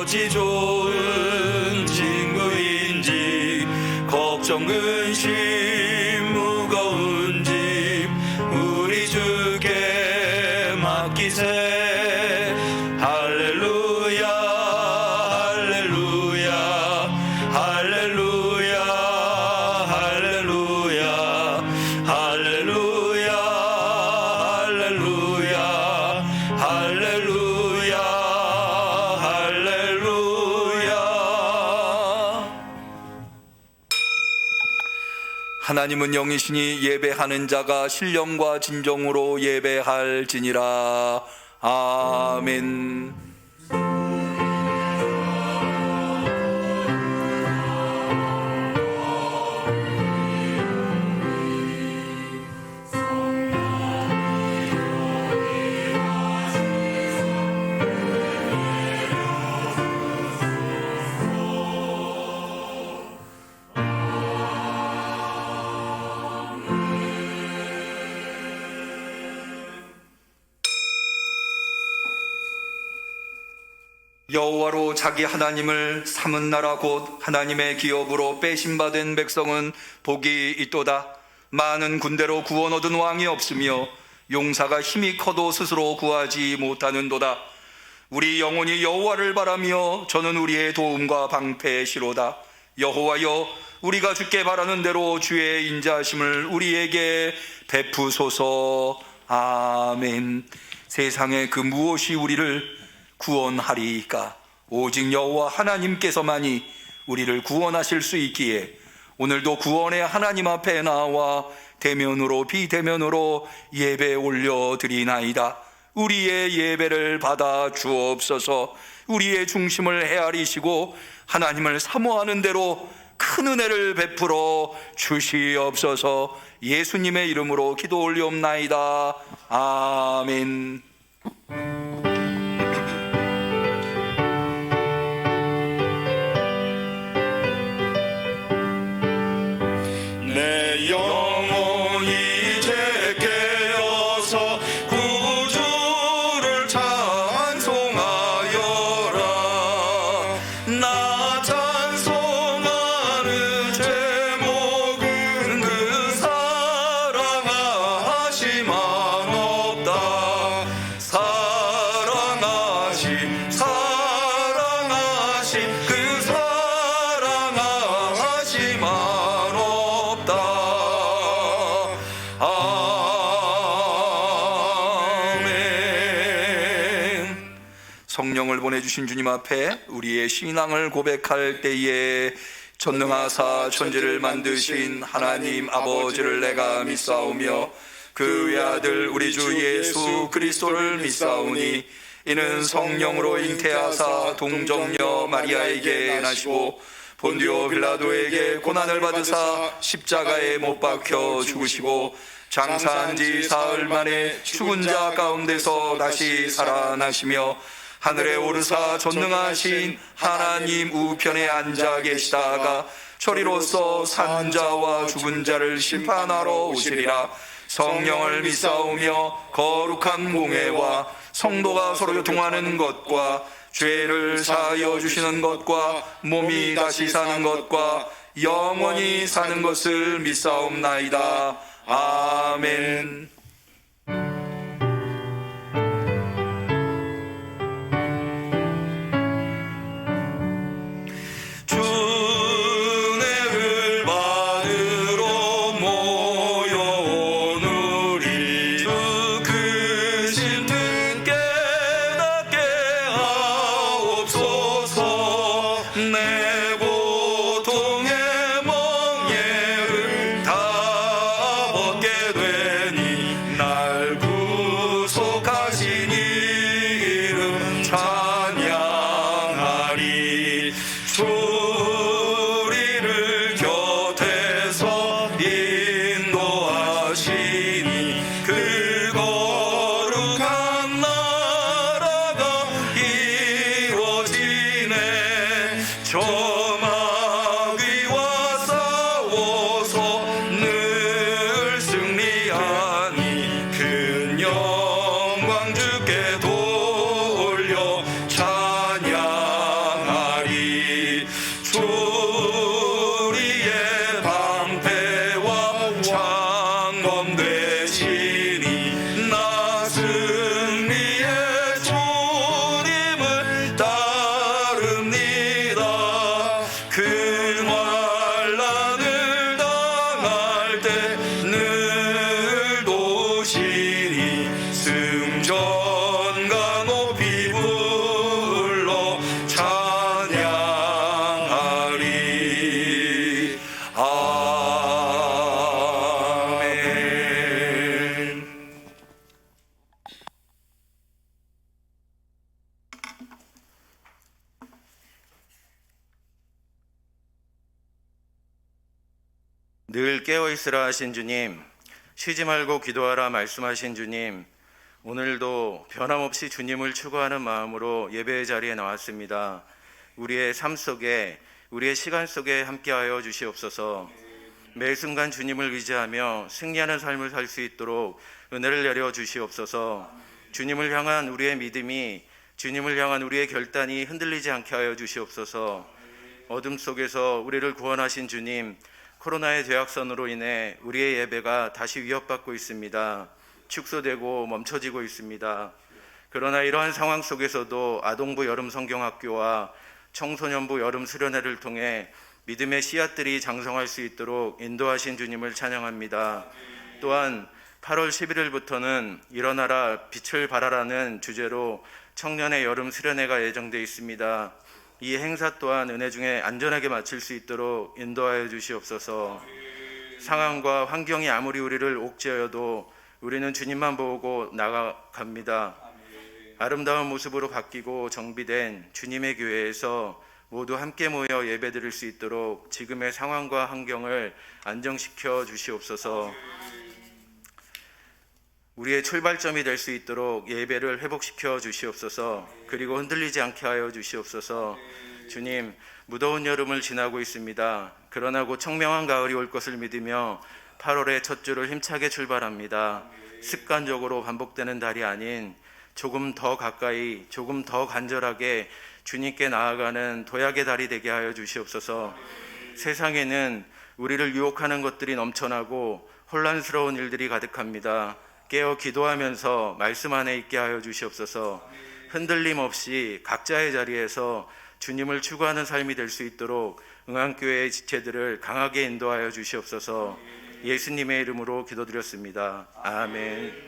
어찌 좋은 친구인지 걱정 근심 무거운 짐 우리 주께 맡기세. 할렐루야 할렐루야 할렐루야 할렐루야 할렐루야 할렐루야 할렐루야 할렐루야. 하나님은 영이시니 예배하는 자가 신령과 진정으로 예배할지니라. 아멘. 여호와로 자기 하나님을 삼은 나라 곧 하나님의 기업으로 빼심받은 백성은 복이 있도다. 많은 군대로 구원 얻은 왕이 없으며 용사가 힘이 커도 스스로 구하지 못하는도다. 우리 영혼이 여호와를 바라며 저는 우리의 도움과 방패시로다. 여호와여, 우리가 주께 바라는 대로 주의 인자하심을 우리에게 베푸소서. 아멘. 세상에 그 무엇이 우리를 구원하리이까? 오직 여호와 하나님께서만이 우리를 구원하실 수 있기에 오늘도 구원의 하나님 앞에 나와 대면으로 비대면으로 예배 올려드리나이다. 우리의 예배를 받아 주옵소서. 우리의 중심을 헤아리시고 하나님을 사모하는 대로 큰 은혜를 베풀어 주시옵소서. 예수님의 이름으로 기도 올리옵나이다. 아멘. 내 영혼이 이제 깨어서 구주를 찬송하여라. 나 찬송하는 제목은 그 사랑하시만 없다. 사랑하시 그 사랑하시만 성령을 보내주신 주님 앞에 우리의 신앙을 고백할 때에 전능하사 천지를 만드신 하나님 아버지를 내가 믿사오며 그 외아들 우리 주 예수 그리스도를 믿사오니 이는 성령으로 잉태하사 동정녀 마리아에게 나시고 본디오 빌라도에게 고난을 받으사 십자가에 못 박혀 죽으시고 장사한 지 사흘 만에 죽은 자 가운데서 다시 살아나시며 하늘에 오르사 전능하신 하나님 우편에 앉아 계시다가 저리로서 산 자와 죽은 자를 심판하러 오시리라. 성령을 믿사오며 거룩한 공회와 성도가 서로 교통하는 것과 죄를 사하여 주시는 것과 몸이 다시 사는 것과 영원히 사는 것을 믿사옵나이다. 아멘. 늘 깨어있으라 하신 주님, 쉬지 말고 기도하라 말씀하신 주님, 오늘도 변함없이 주님을 추구하는 마음으로 예배의 자리에 나왔습니다. 우리의 삶 속에, 우리의 시간 속에 함께하여 주시옵소서. 매 순간 주님을 의지하며 승리하는 삶을 살 수 있도록 은혜를 내려 주시옵소서. 주님을 향한 우리의 믿음이, 주님을 향한 우리의 결단이 흔들리지 않게 하여 주시옵소서. 어둠 속에서 우리를 구원하신 주님, 코로나의 죄악선으로 인해 우리의 예배가 다시 위협받고 있습니다. 축소되고 멈춰지고 있습니다. 그러나 이러한 상황 속에서도 아동부 여름 성경학교와 청소년부 여름 수련회를 통해 믿음의 씨앗들이 장성할 수 있도록 인도하신 주님을 찬양합니다. 또한 8월 11일부터는 일어나라 빛을 발하라는 주제로 청년의 여름 수련회가 예정되어 있습니다. 이 행사 또한 은혜 중에 안전하게 마칠 수 있도록 인도하여 주시옵소서. 상황과 환경이 아무리 우리를 옥죄어도 우리는 주님만 보고 나아갑니다. 아름다운 모습으로 바뀌고 정비된 주님의 교회에서 모두 함께 모여 예배드릴 수 있도록 지금의 상황과 환경을 안정시켜 주시옵소서. 우리의 출발점이 될 수 있도록 예배를 회복시켜 주시옵소서. 그리고 흔들리지 않게 하여 주시옵소서. 주님, 무더운 여름을 지나고 있습니다. 그러나 곧 청명한 가을이 올 것을 믿으며 8월의 첫 주를 힘차게 출발합니다. 습관적으로 반복되는 달이 아닌 조금 더 가까이, 조금 더 간절하게 주님께 나아가는 도약의 달이 되게 하여 주시옵소서. 세상에는 우리를 유혹하는 것들이 넘쳐나고 혼란스러운 일들이 가득합니다. 깨어 기도하면서 말씀 안에 있게 하여 주시옵소서. 흔들림 없이 각자의 자리에서 주님을 추구하는 삶이 될 수 있도록 응안교회의 지체들을 강하게 인도하여 주시옵소서. 예수님의 이름으로 기도드렸습니다. 아멘.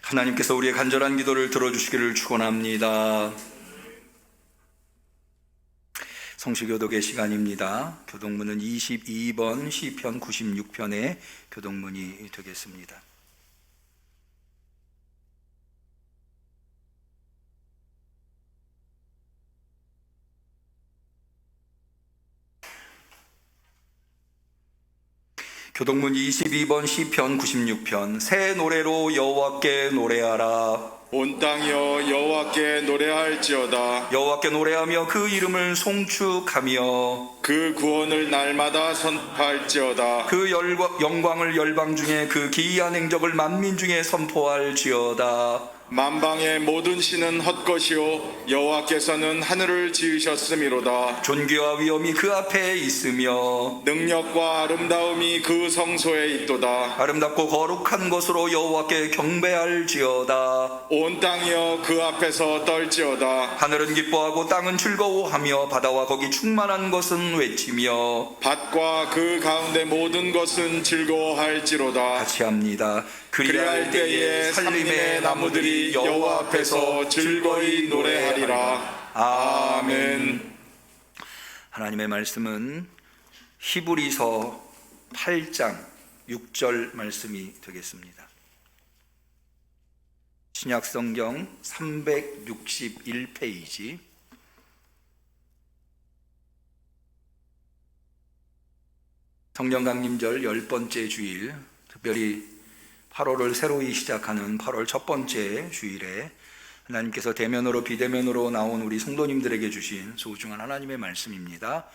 하나님께서 우리의 간절한 기도를 들어주시기를 축원합니다. 성시교독의 시간입니다. 교독문은 22번 시편 96편의 교독문이 되겠습니다. 교독문 22번 시편 96편. 새 노래로 여호와께 노래하라. 온 땅이여 여호와께 노래할지어다. 여호와께 노래하며 그 이름을 송축하며 그 구원을 날마다 선포할지어다. 그 영광을 열방 중에 그 기이한 행적을 만민 중에 선포할지어다. 만방의 모든 신은 헛것이요 여호와께서는 하늘을 지으셨음이로다. 존귀와 위엄이 그 앞에 있으며 능력과 아름다움이 그 성소에 있도다. 아름답고 거룩한 것으로 여호와께 경배할지어다. 온 땅이여 그 앞에서 떨지어다. 하늘은 기뻐하고 땅은 즐거워하며 바다와 거기 충만한 것은 외치며 밭과 그 가운데 모든 것은 즐거워할지로다. 같이 합니다. 그리할 때에 살림의 나무들이 여호와 앞에서 즐거이 노래하리라. 아멘. 하나님의 말씀은 히브리서 8장 6절 말씀이 되겠습니다. 신약성경 361페이지 성령강림절 10번째 주일, 특별히 8월을 새로이 시작하는 8월 첫 번째 주일에 하나님께서 대면으로 비대면으로 나온 우리 성도님들에게 주신 소중한 하나님의 말씀입니다.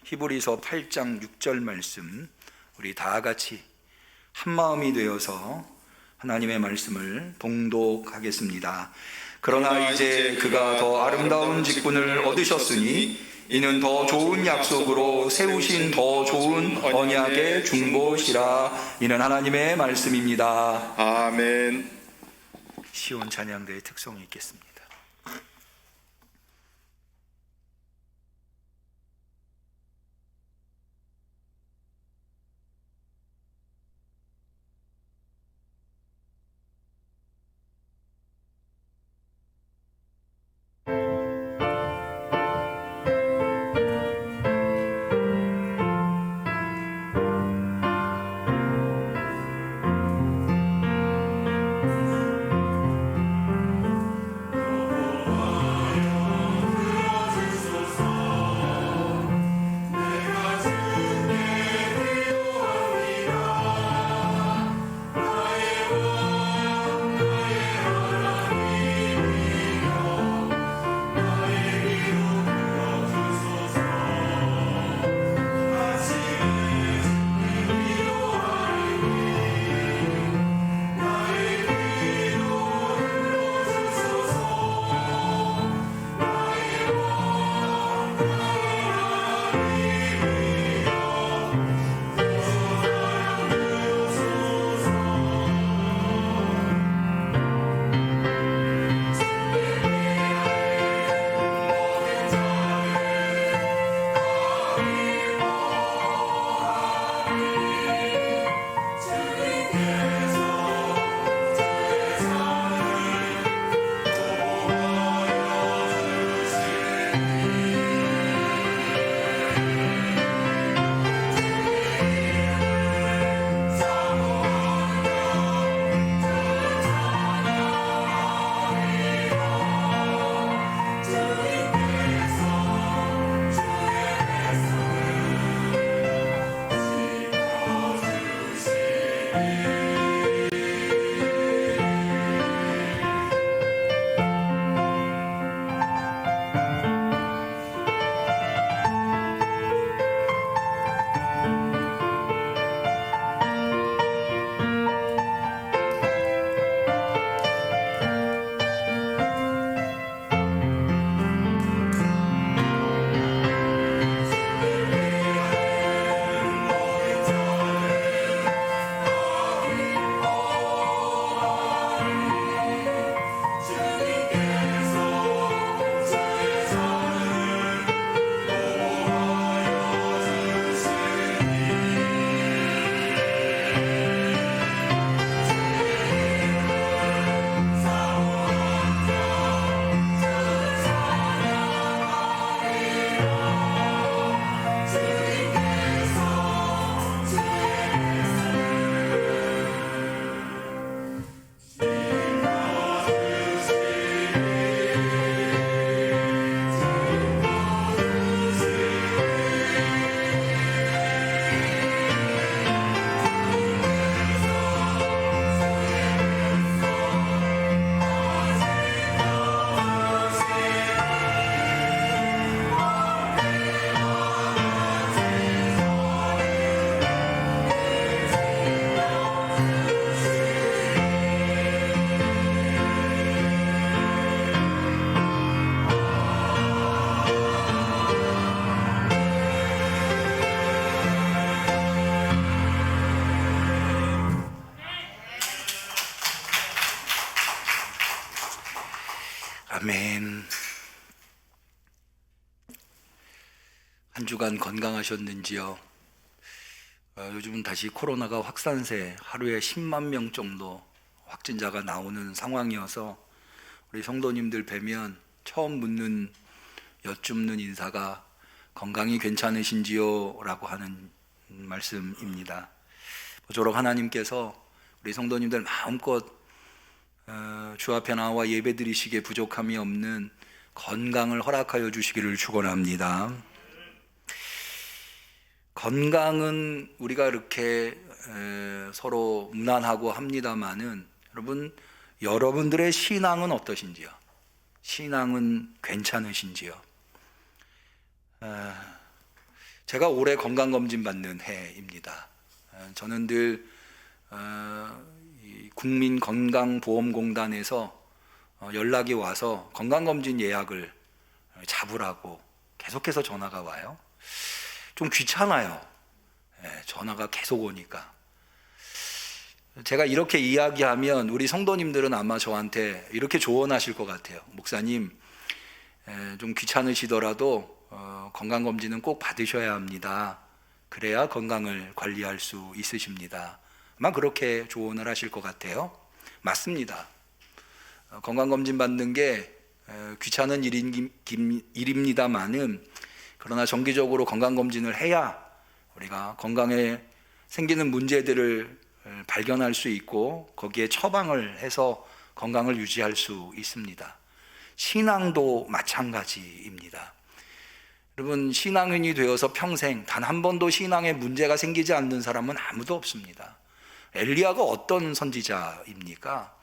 히브리서 8장 6절 말씀, 우리 다 같이 한 마음이 되어서 하나님의 말씀을 봉독하겠습니다. 그러나 이제 그가 더 아름다운 직분을 얻으셨으니 이는 더 좋은 약속으로 세우신 더 좋은 언약의 중보시라. 이는 하나님의 말씀입니다. 아멘. 시온 찬양대의 특성이 있겠습니다. 아멘. 한 주간 건강하셨는지요? 요즘은 다시 코로나가 확산세, 하루에 10만 명 정도 확진자가 나오는 상황이어서 우리 성도님들 뵈면 처음 여쭙는 인사가 건강이 괜찮으신지요? 라고 하는 말씀입니다. 모쪼록 하나님께서 우리 성도님들 마음껏 주 앞에 나와 예배 드리시기에 부족함이 없는 건강을 허락하여 주시기를 축원합니다. 건강은 우리가 이렇게 서로 무난하고 합니다마는 여러분들의 신앙은 어떠신지요? 신앙은 괜찮으신지요? 제가 올해 건강검진 받는 해입니다. 저는 늘 국민건강보험공단에서 연락이 와서 건강검진 예약을 잡으라고 계속해서 전화가 와요. 좀 귀찮아요. 전화가 계속 오니까. 제가 이렇게 이야기하면 우리 성도님들은 아마 저한테 이렇게 조언하실 것 같아요. 목사님, 좀 귀찮으시더라도 건강검진은 꼭 받으셔야 합니다. 그래야 건강을 관리할 수 있으십니다. 아마 그렇게 조언을 하실 것 같아요. 맞습니다. 건강검진 받는 게 귀찮은 일입니다마는, 그러나 정기적으로 건강검진을 해야 우리가 건강에 생기는 문제들을 발견할 수 있고 거기에 처방을 해서 건강을 유지할 수 있습니다. 신앙도 마찬가지입니다. 여러분, 신앙인이 되어서 평생 단 한 번도 신앙에 문제가 생기지 않는 사람은 아무도 없습니다. 엘리야가 어떤 선지자입니까?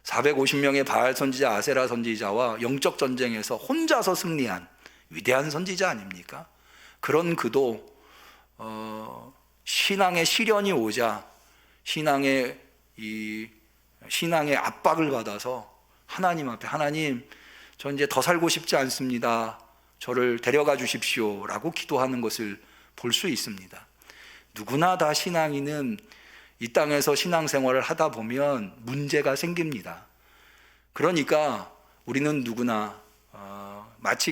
450명의 바알 선지자, 아세라 선지자와 영적 전쟁에서 혼자서 승리한 위대한 선지자 아닙니까? 그런 그도 신앙의 시련이 오자 신앙의 압박을 받아서 하나님 앞에, 하나님, 저 이제 더 살고 싶지 않습니다. 저를 데려가 주십시오 라고 기도하는 것을 볼 수 있습니다. 누구나 다 신앙인은 이 땅에서 신앙생활을 하다 보면 문제가 생깁니다. 그러니까 우리는 누구나 마치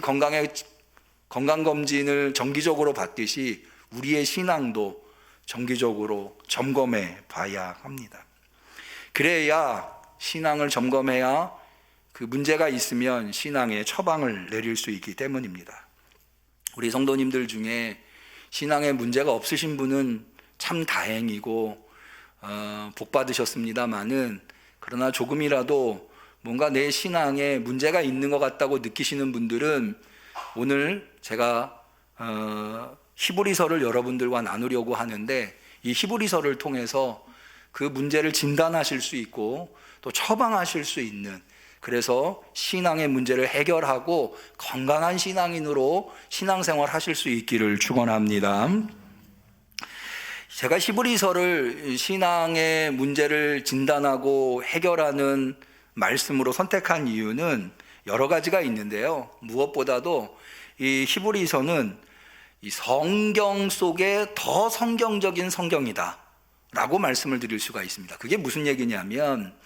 건강검진을 정기적으로 받듯이 우리의 신앙도 정기적으로 점검해 봐야 합니다. 그래야 신앙을 점검해야 그 문제가 있으면 신앙에 처방을 내릴 수 있기 때문입니다. 우리 성도님들 중에 신앙에 문제가 없으신 분은 참 다행이고 복 받으셨습니다마는, 그러나 조금이라도 뭔가 내 신앙에 문제가 있는 것 같다고 느끼시는 분들은 오늘 제가 히브리서를 여러분들과 나누려고 하는데, 이 히브리서를 통해서 그 문제를 진단하실 수 있고 또 처방하실 수 있는, 그래서 신앙의 문제를 해결하고 건강한 신앙인으로 신앙생활 하실 수 있기를 축원합니다. 제가 히브리서를 신앙의 문제를 진단하고 해결하는 말씀으로 선택한 이유는 여러 가지가 있는데요. 무엇보다도 이 히브리서는 이 성경 속에 더 성경적인 성경이다 라고 말씀을 드릴 수가 있습니다. 그게 무슨 얘기냐면,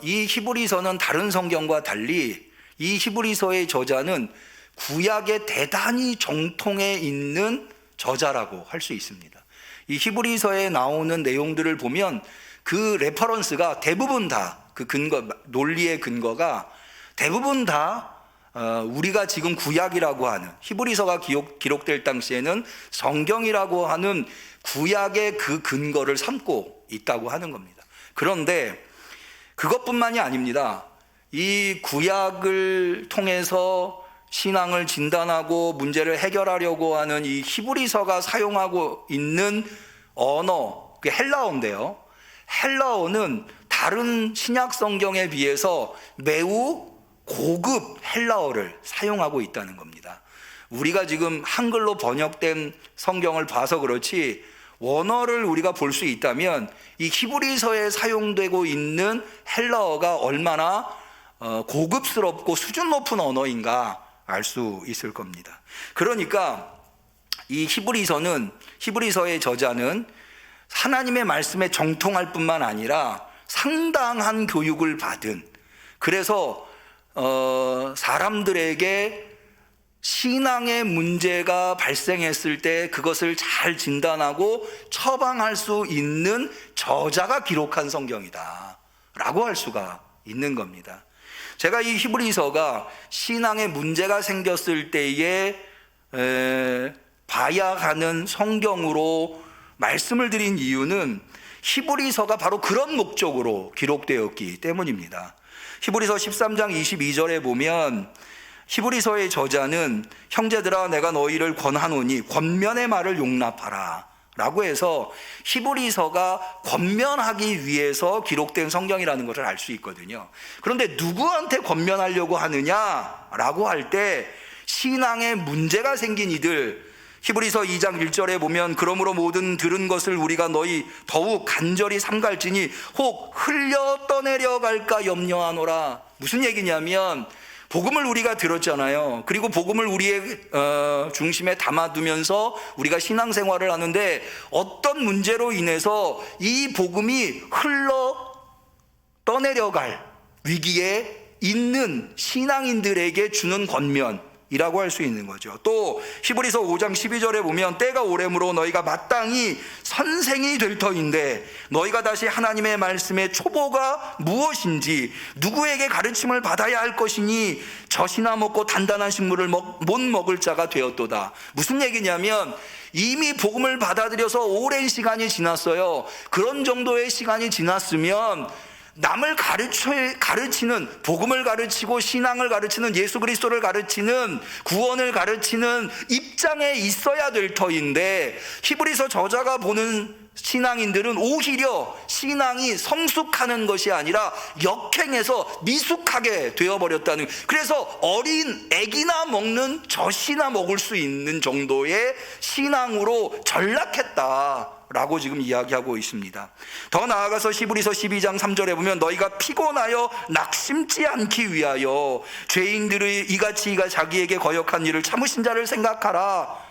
이 히브리서는 다른 성경과 달리 이 히브리서의 저자는 구약에 대단히 정통해 있는 저자라고 할 수 있습니다. 이 히브리서에 나오는 내용들을 보면 그 레퍼런스가 대부분 다, 그 근거, 논리의 근거가 대부분 다 우리가 지금 구약이라고 하는, 히브리서가 기록될 당시에는 성경이라고 하는 구약의 그 근거를 삼고 있다고 하는 겁니다. 그런데 그것뿐만이 아닙니다. 이 구약을 통해서 신앙을 진단하고 문제를 해결하려고 하는 이 히브리서가 사용하고 있는 언어, 그게 헬라어인데요. 헬라어는 다른 신약 성경에 비해서 매우 고급 헬라어를 사용하고 있다는 겁니다. 우리가 지금 한글로 번역된 성경을 봐서 그렇지 원어를 우리가 볼 수 있다면 이 히브리서에 사용되고 있는 헬라어가 얼마나 고급스럽고 수준 높은 언어인가 알 수 있을 겁니다. 그러니까 이 히브리서의 저자는 하나님의 말씀에 정통할 뿐만 아니라 상당한 교육을 받은, 그래서 사람들에게 신앙의 문제가 발생했을 때 그것을 잘 진단하고 처방할 수 있는 저자가 기록한 성경이다 라고 할 수가 있는 겁니다. 제가 이 히브리서가 신앙의 문제가 생겼을 때에 봐야 하는 성경으로 말씀을 드린 이유는 히브리서가 바로 그런 목적으로 기록되었기 때문입니다. 히브리서 13장 22절에 보면 히브리서의 저자는 형제들아 내가 너희를 권하노니 권면의 말을 용납하라 라고 해서 히브리서가 권면하기 위해서 기록된 성경이라는 것을 알 수 있거든요. 그런데 누구한테 권면하려고 하느냐라고 할 때 신앙에 문제가 생긴 이들, 히브리서 2장 1절에 보면 그러므로 모든 들은 것을 우리가 너희 더욱 간절히 삼갈지니 혹 흘려 떠내려 갈까 염려하노라. 무슨 얘기냐면 복음을 우리가 들었잖아요. 그리고 복음을 우리의 중심에 담아두면서 우리가 신앙생활을 하는데 어떤 문제로 인해서 이 복음이 흘러 떠내려갈 위기에 있는 신앙인들에게 주는 권면이라고 할 수 있는 거죠. 또 히브리서 5장 12절에 보면 때가 오래므로 너희가 마땅히 선생이 될 터인데 너희가 다시 하나님의 말씀의 초보가 무엇인지 누구에게 가르침을 받아야 할 것이니 젖이나 먹고 단단한 식물을 못 먹을 자가 되었도다. 무슨 얘기냐면 이미 복음을 받아들여서 오랜 시간이 지났어요. 그런 정도의 시간이 지났으면 남을 가르치는, 복음을 가르치고 신앙을 가르치는, 예수 그리스도를 가르치는, 구원을 가르치는 입장에 있어야 될 터인데 히브리서 저자가 보는 신앙인들은 오히려 신앙이 성숙하는 것이 아니라 역행해서 미숙하게 되어버렸다는, 그래서 어린 애기나 먹는 젖이나 먹을 수 있는 정도의 신앙으로 전락했다 라고 지금 이야기하고 있습니다. 더 나아가서 히브리서 12장 3절에 보면 너희가 피곤하여 낙심치 않기 위하여 죄인들의 이같이 자기에게 거역한 일을 참으신 자를 생각하라.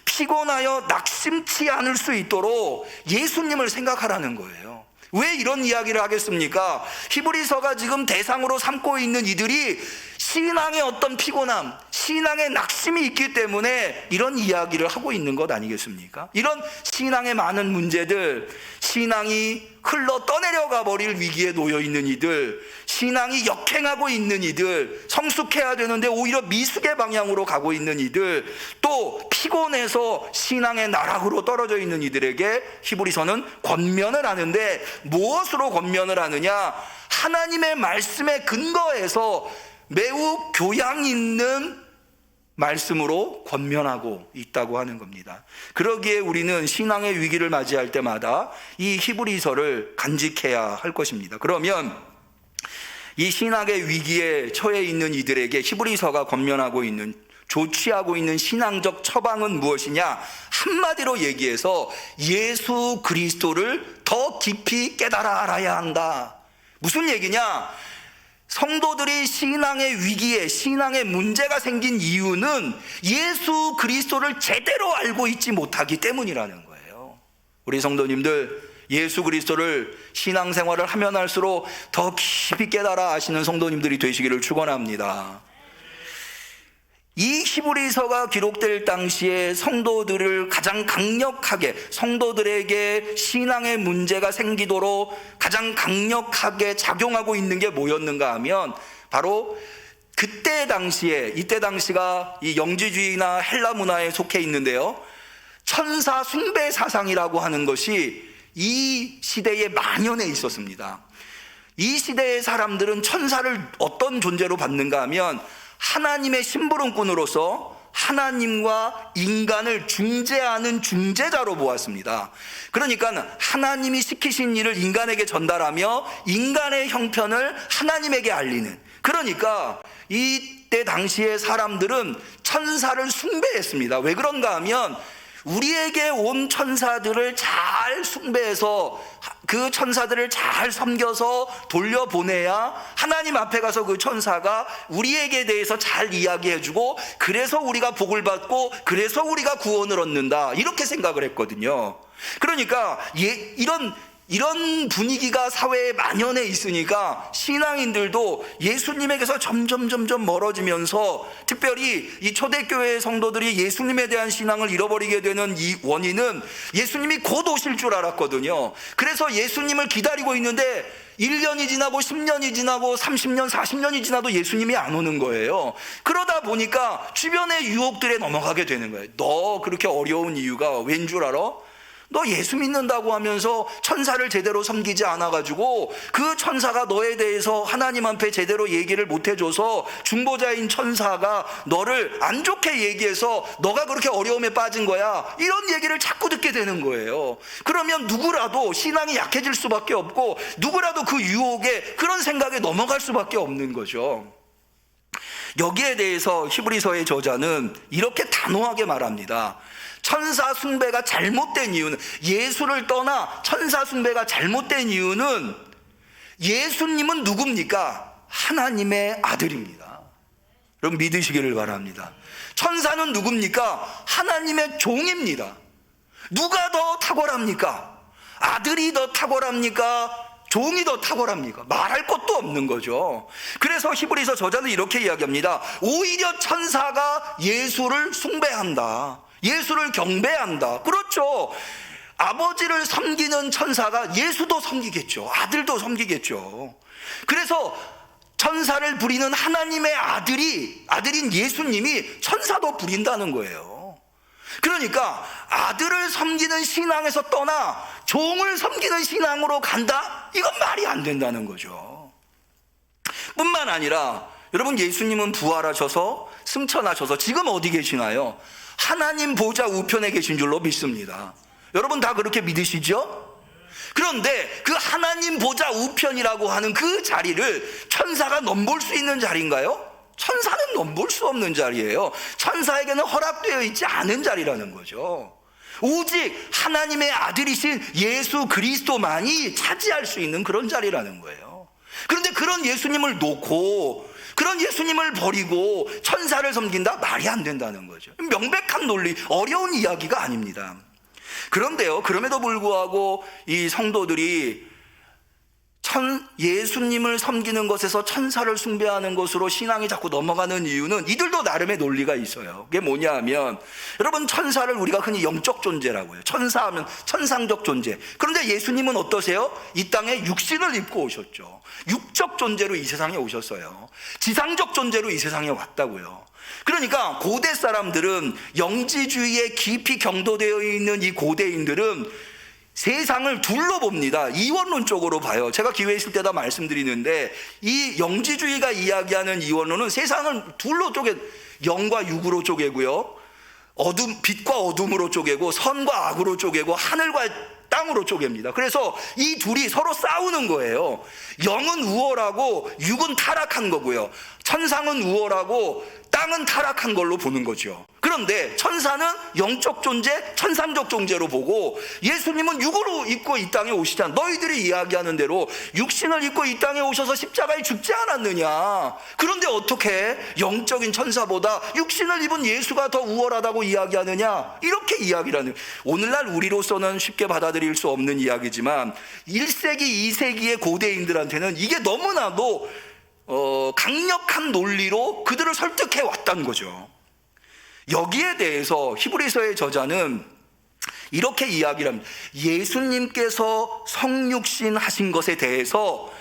피곤하여 낙심치 않을 수 있도록 예수님을 생각하라는 거예요. 왜 이런 이야기를 하겠습니까? 히브리서가 지금 대상으로 삼고 있는 이들이 신앙의 어떤 피곤함, 신앙의 낙심이 있기 때문에 이런 이야기를 하고 있는 것 아니겠습니까? 이런 신앙의 많은 문제들, 신앙이 흘러 떠내려가 버릴 위기에 놓여 있는 이들, 신앙이 역행하고 있는 이들, 성숙해야 되는데 오히려 미숙의 방향으로 가고 있는 이들, 또 피곤해서 신앙의 나락으로 떨어져 있는 이들에게 히브리서는 권면을 하는데 무엇으로 권면을 하느냐? 하나님의 말씀에 근거해서 매우 교양 있는 말씀으로 권면하고 있다고 하는 겁니다. 그러기에 우리는 신앙의 위기를 맞이할 때마다 이 히브리서를 간직해야 할 것입니다. 그러면 이 신앙의 위기에 처해 있는 이들에게 히브리서가 권면하고 있는, 조치하고 있는 신앙적 처방은 무엇이냐? 한마디로 얘기해서 예수 그리스도를 더 깊이 깨달아 알아야 한다. 무슨 얘기냐? 성도들이 신앙의 위기에, 신앙의 문제가 생긴 이유는 예수 그리스도를 제대로 알고 있지 못하기 때문이라는 거예요. 우리 성도님들, 예수 그리스도를 신앙생활을 하면 할수록 더 깊이 깨달아 아시는 성도님들이 되시기를 축원합니다. 이 히브리서가 기록될 당시에 성도들을 가장 강력하게, 성도들에게 신앙의 문제가 생기도록 가장 강력하게 작용하고 있는 게 뭐였는가 하면 바로 그때 당시에, 이때 당시가 이 영지주의나 헬라 문화에 속해 있는데요, 천사 숭배 사상이라고 하는 것이 이 시대에 만연해 있었습니다. 이 시대의 사람들은 천사를 어떤 존재로 받는가 하면 하나님의 심부름꾼으로서 하나님과 인간을 중재하는 중재자로 보았습니다. 그러니까 하나님이 시키신 일을 인간에게 전달하며 인간의 형편을 하나님에게 알리는, 그러니까 이때 당시의 사람들은 천사를 숭배했습니다. 왜 그런가 하면 우리에게 온 천사들을 잘 숭배해서 그 천사들을 잘 섬겨서 돌려보내야 하나님 앞에 가서 그 천사가 우리에게 대해서 잘 이야기해주고 그래서 우리가 복을 받고 그래서 우리가 구원을 얻는다, 이렇게 생각을 했거든요. 그러니까 이런 이런 분위기가 사회에 만연해 있으니까 신앙인들도 예수님에게서 점점 멀어지면서, 특별히 이 초대교회 성도들이 예수님에 대한 신앙을 잃어버리게 되는 이 원인은 예수님이 곧 오실 줄 알았거든요. 그래서 예수님을 기다리고 있는데 1년이 지나고 10년이 지나고 30년 40년이 지나도 예수님이 안 오는 거예요. 그러다 보니까 주변의 유혹들에 넘어가게 되는 거예요. 너 그렇게 어려운 이유가 왠 줄 알아? 너 예수 믿는다고 하면서 천사를 제대로 섬기지 않아가지고 그 천사가 너에 대해서 하나님 앞에 제대로 얘기를 못 해줘서 중보자인 천사가 너를 안 좋게 얘기해서 너가 그렇게 어려움에 빠진 거야, 이런 얘기를 자꾸 듣게 되는 거예요. 그러면 누구라도 신앙이 약해질 수밖에 없고, 누구라도 그 유혹에, 그런 생각에 넘어갈 수밖에 없는 거죠. 여기에 대해서 히브리서의 저자는 이렇게 단호하게 말합니다. 천사 숭배가 잘못된 이유는, 예수를 떠나 천사 숭배가 잘못된 이유는, 예수님은 누굽니까? 하나님의 아들입니다. 여러분 믿으시기를 바랍니다. 천사는 누굽니까? 하나님의 종입니다. 누가 더 탁월합니까? 아들이 더 탁월합니까? 종이 더 탁월합니까? 말할 것도 없는 거죠. 그래서 히브리서 저자는 이렇게 이야기합니다. 오히려 천사가 예수를 숭배한다, 예수를 경배한다. 그렇죠. 아버지를 섬기는 천사가 예수도 섬기겠죠. 아들도 섬기겠죠. 그래서 천사를 부리는 하나님의 아들인 예수님이 천사도 부린다는 거예요. 그러니까 아들을 섬기는 신앙에서 떠나 종을 섬기는 신앙으로 간다? 이건 말이 안 된다는 거죠. 뿐만 아니라 여러분, 예수님은 부활하셔서 승천하셔서 지금 어디 계시나요? 하나님 보좌 우편에 계신 줄로 믿습니다. 여러분 다 그렇게 믿으시죠? 그런데 그 하나님 보좌 우편이라고 하는 그 자리를 천사가 넘볼 수 있는 자리인가요? 천사는 넘볼 수 없는 자리예요. 천사에게는 허락되어 있지 않은 자리라는 거죠. 오직 하나님의 아들이신 예수 그리스도만이 차지할 수 있는 그런 자리라는 거예요. 그런데 그런 예수님을 놓고, 그런 예수님을 버리고 천사를 섬긴다? 말이 안 된다는 거죠. 명백한 논리, 어려운 이야기가 아닙니다. 그런데요, 그럼에도 불구하고 이 성도들이 예수님을 섬기는 것에서 천사를 숭배하는 것으로 신앙이 자꾸 넘어가는 이유는 이들도 나름의 논리가 있어요. 그게 뭐냐 하면, 여러분, 천사를 우리가 흔히 영적 존재라고 해요. 천사하면 천상적 존재. 그런데 예수님은 어떠세요? 이 땅에 육신을 입고 오셨죠. 육적 존재로 이 세상에 오셨어요. 지상적 존재로 이 세상에 왔다고요. 그러니까 고대 사람들은, 영지주의에 깊이 경도되어 있는 이 고대인들은 세상을 둘로 봅니다. 이원론 쪽으로 봐요. 제가 기회 있을 때다 말씀드리는데, 이 영지주의가 이야기하는 이원론은 세상을 둘로 영과 육으로 쪼개고요, 빛과 어둠으로 쪼개고, 선과 악으로 쪼개고, 하늘과 땅으로 쪼갭니다. 그래서 이 둘이 서로 싸우는 거예요. 영은 우월하고 육은 타락한 거고요, 천상은 우월하고 땅은 타락한 걸로 보는 거죠. 그런데 천사는 영적 존재, 천상적 존재로 보고, 예수님은 육으로 입고 이 땅에 오시잖아. 너희들이 이야기하는 대로 육신을 입고 이 땅에 오셔서 십자가에 죽지 않았느냐. 그런데 어떻게 영적인 천사보다 육신을 입은 예수가 더 우월하다고 이야기하느냐. 이렇게 이야기를 하는, 오늘날 우리로서는 쉽게 받아들일 수 없는 이야기지만 1세기, 2세기의 고대인들한테는 이게 너무나도 강력한 논리로 그들을 설득해 왔다는 거죠. 여기에 대해서 히브리서의 저자는 이렇게 이야기를 합니다. 예수님께서 성육신 하신 것에 대해서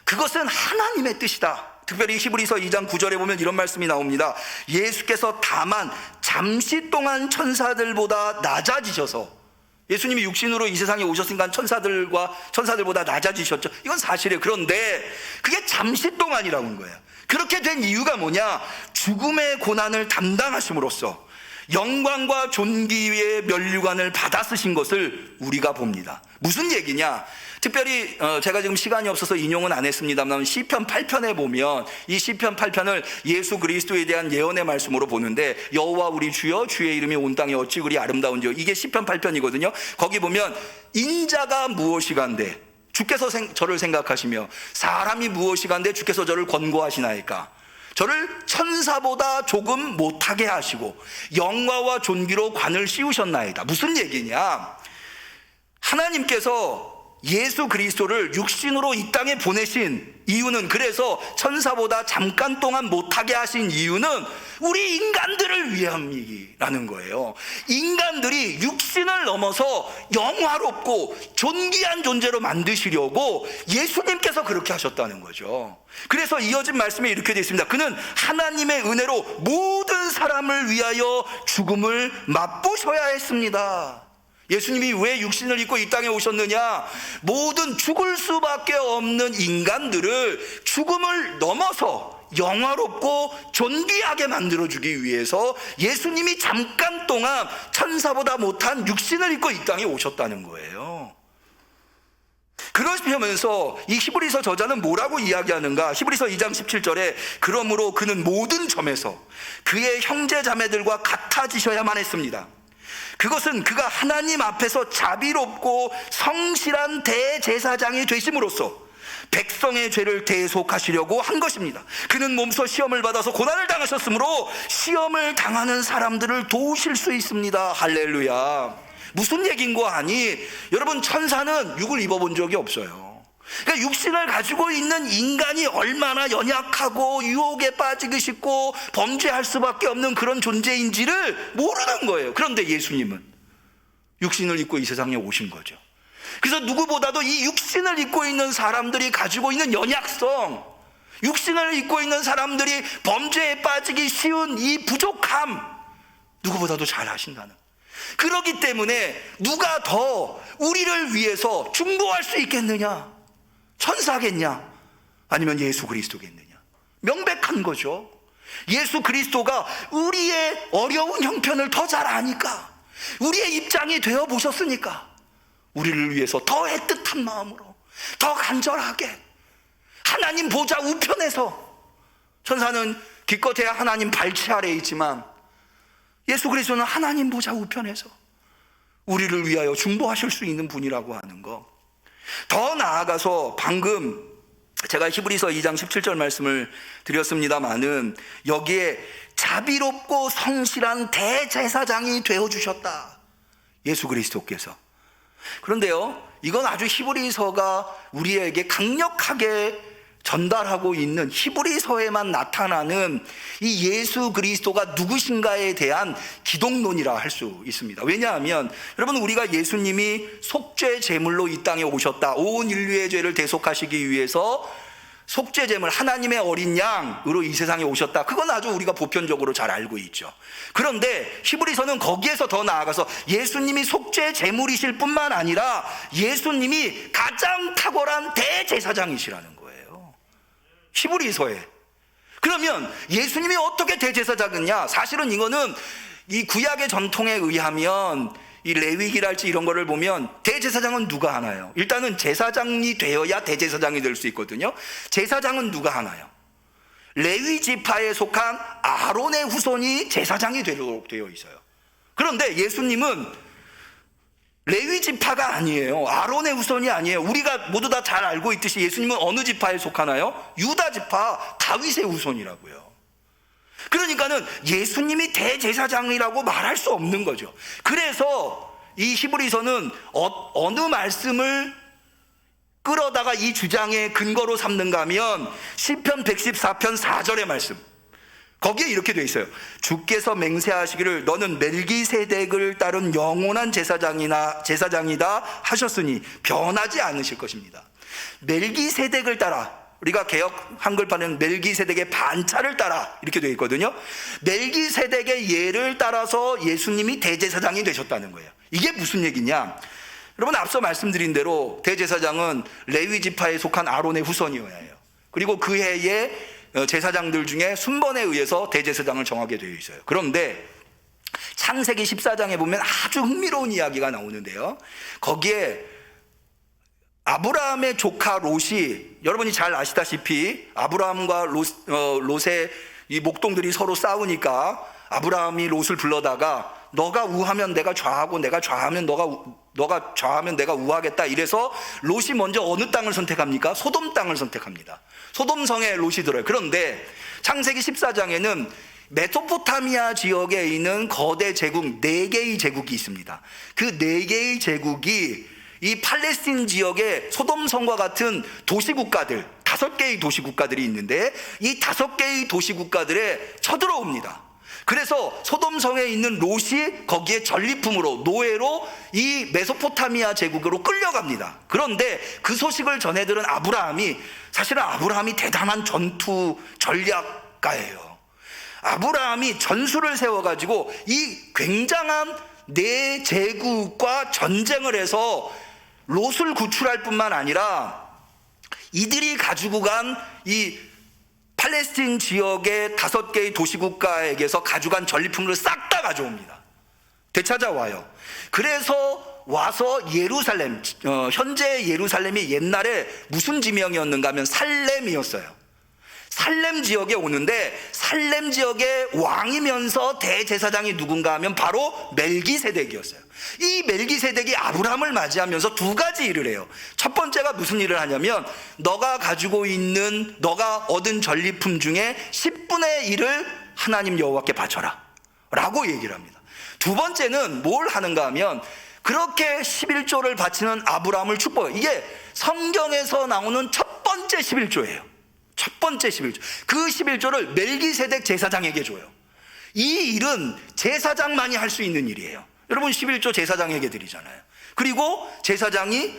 그것은 하나님의 뜻이다. 특별히 히브리서 2장 9절에 보면 이런 말씀이 나옵니다. 예수께서 다만 잠시 동안 천사들보다 낮아지셔서, 예수님이 육신으로 이 세상에 오셨으니까 천사들보다 낮아지셨죠. 이건 사실이에요. 그런데 그게 잠시 동안이라고 하는 거예요. 그렇게 된 이유가 뭐냐? 죽음의 고난을 담당하심으로써 영광과 존귀의 면류관을 받아 쓰신 것을 우리가 봅니다. 무슨 얘기냐? 특별히 제가 지금 시간이 없어서 인용은 안 했습니다만 시편 8편에 보면, 이 시편 8편을 예수 그리스도에 대한 예언의 말씀으로 보는데, 여호와 우리 주여, 주의 이름이 온 땅에 어찌 그리 아름다운지요. 이게 시편 8편이거든요. 거기 보면 인자가 무엇이간데 주께서 저를 생각하시며, 사람이 무엇이간데 주께서 저를 권고하시나이까. 저를 천사보다 조금 못하게 하시고 영화와 존귀로 관을 씌우셨나이다. 무슨 얘기냐? 하나님께서 예수 그리스도를 육신으로 이 땅에 보내신 이유는, 그래서 천사보다 잠깐 동안 못하게 하신 이유는 우리 인간들을 위함이라는 거예요. 인간들이 육신을 넘어서 영화롭고 존귀한 존재로 만드시려고 예수님께서 그렇게 하셨다는 거죠. 그래서 이어진 말씀에 이렇게 되어 있습니다. 그는 하나님의 은혜로 모든 사람을 위하여 죽음을 맛보셔야 했습니다. 예수님이 왜 육신을 입고 이 땅에 오셨느냐? 모든 죽을 수밖에 없는 인간들을 죽음을 넘어서 영화롭고 존귀하게 만들어주기 위해서 예수님이 잠깐 동안 천사보다 못한 육신을 입고 이 땅에 오셨다는 거예요. 그러시면서 이 히브리서 저자는 뭐라고 이야기하는가? 히브리서 2장 17절에 그러므로 그는 모든 점에서 그의 형제 자매들과 같아지셔야만 했습니다. 그것은 그가 하나님 앞에서 자비롭고 성실한 대제사장이 되심으로써 백성의 죄를 대속하시려고 한 것입니다. 그는 몸소 시험을 받아서 고난을 당하셨으므로 시험을 당하는 사람들을 도우실 수 있습니다. 할렐루야. 무슨 얘기인 거 아니? 여러분, 천사는 육을 입어본 적이 없어요. 그러니까 육신을 가지고 있는 인간이 얼마나 연약하고 유혹에 빠지기 쉽고 범죄할 수밖에 없는 그런 존재인지를 모르는 거예요. 그런데 예수님은 육신을 입고 이 세상에 오신 거죠. 그래서 누구보다도 이 육신을 입고 있는 사람들이 가지고 있는 연약성, 육신을 입고 있는 사람들이 범죄에 빠지기 쉬운 이 부족함, 누구보다도 잘 아신다는 거예요. 그렇기 때문에 누가 더 우리를 위해서 중보할 수 있겠느냐? 천사겠냐? 아니면 예수 그리스도겠느냐? 명백한 거죠. 예수 그리스도가 우리의 어려운 형편을 더 잘 아니까, 우리의 입장이 되어 보셨으니까 우리를 위해서 더 애틋한 마음으로, 더 간절하게 하나님 보좌 우편에서, 천사는 기껏해야 하나님 발치 아래에 있지만 예수 그리스도는 하나님 보좌 우편에서 우리를 위하여 중보하실 수 있는 분이라고 하는 거. 더 나아가서 방금 제가 히브리서 2장 17절 말씀을 드렸습니다마는 여기에 자비롭고 성실한 대제사장이 되어주셨다, 예수 그리스도께서. 그런데요, 이건 아주 히브리서가 우리에게 강력하게 전달하고 있는, 히브리서에만 나타나는 이 예수 그리스도가 누구신가에 대한 기독론이라 할 수 있습니다. 왜냐하면 여러분, 우리가 예수님이 속죄 제물로 이 땅에 오셨다, 온 인류의 죄를 대속하시기 위해서 속죄 제물, 하나님의 어린 양으로 이 세상에 오셨다, 그건 아주 우리가 보편적으로 잘 알고 있죠. 그런데 히브리서는 거기에서 더 나아가서 예수님이 속죄 제물이실 뿐만 아니라 예수님이 가장 탁월한 대제사장이시라는 거예요, 히브리서에. 그러면 예수님이 어떻게 대제사장이냐? 사실은 이거는 이 구약의 전통에 의하면, 이 레위기랄지 이런 거를 보면 대제사장은 누가 하나요? 일단은 제사장이 되어야 대제사장이 될 수 있거든요. 제사장은 누가 하나요? 레위 지파에 속한 아론의 후손이 제사장이 되도록 되어 있어요. 그런데 예수님은 레위 지파가 아니에요. 아론의 후손이 아니에요. 우리가 모두 다 잘 알고 있듯이 예수님은 어느 지파에 속하나요? 유다 지파 다윗의 후손이라고요. 그러니까는 예수님이 대제사장이라고 말할 수 없는 거죠. 그래서 이 히브리서는 어느 말씀을 끌어다가 이 주장의 근거로 삼는가 하면 시편 114편 4절의 말씀, 거기에 이렇게 돼 있어요. 주께서 맹세하시기를 너는 멜기세덱을 따른 영원한 제사장이다 하셨으니 변하지 않으실 것입니다. 멜기세덱을 따라, 우리가 개역 한글판은 멜기세덱의 반차를 따라 이렇게 되어 있거든요. 멜기세덱의 예를 따라서 예수님이 대제사장이 되셨다는 거예요. 이게 무슨 얘기냐? 여러분, 앞서 말씀드린 대로 대제사장은 레위 지파에 속한 아론의 후손이어야 해요. 그리고 그 해에 제사장들 중에 순번에 의해서 대제사장을 정하게 되어 있어요. 그런데 창세기 14장에 보면 아주 흥미로운 이야기가 나오는데요, 거기에 아브라함의 조카 롯이, 여러분이 잘 아시다시피 아브라함과 롯의 이 목동들이 서로 싸우니까 아브라함이 롯을 불러다가 너가 우하면 내가 좌하고 내가 좌하면 너가 좌하면 내가 우하겠다, 이래서 롯이 먼저 어느 땅을 선택합니까? 소돔 땅을 선택합니다. 소돔성에 롯이 들어요. 그런데 창세기 14장에는 메소포타미아 지역에 있는 거대 제국 4개의 제국이 있습니다. 그 4개의 제국이 이 팔레스틴 지역에 소돔성과 같은 도시국가들, 5개의 도시국가들이 있는데 이 5개의 도시국가들에 쳐들어옵니다. 그래서 소돔성에 있는 롯이 거기에 전리품으로, 노예로 이 메소포타미아 제국으로 끌려갑니다. 그런데 그 소식을 전해 들은 아브라함이, 사실은 아브라함이 대단한 전투 전략가예요. 아브라함이 전술을 세워가지고 이 굉장한 네 제국과 전쟁을 해서 롯을 구출할 뿐만 아니라 이들이 가지고 간 이 팔레스틴 지역의 5개의 도시국가에게서 가져간 전리품을 싹 다 가져옵니다. 되찾아와요. 그래서 와서 예루살렘, 현재 예루살렘이 옛날에 무슨 지명이었는가 하면 살렘이었어요. 살렘 지역에 오는데, 살렘 지역의 왕이면서 대제사장이 누군가 하면 바로 멜기세덱이었어요. 이 멜기세덱이 아브라함을 맞이하면서 2가지 일을 해요. 첫 번째가 무슨 일을 하냐면, 너가 가지고 있는, 너가 얻은 전리품 중에 10분의 1을 하나님 여호와께 바쳐라 라고 얘기를 합니다. 두 번째는 뭘 하는가 하면, 그렇게 11조를 바치는 아브라함을 축복해요. 이게 성경에서 나오는 첫 번째 11조예요. 첫 번째 11조. 그 11조를 멜기세덱 제사장에게 줘요. 이 일은 제사장만이 할 수 있는 일이에요. 여러분, 11조 제사장에게 드리잖아요. 그리고 제사장이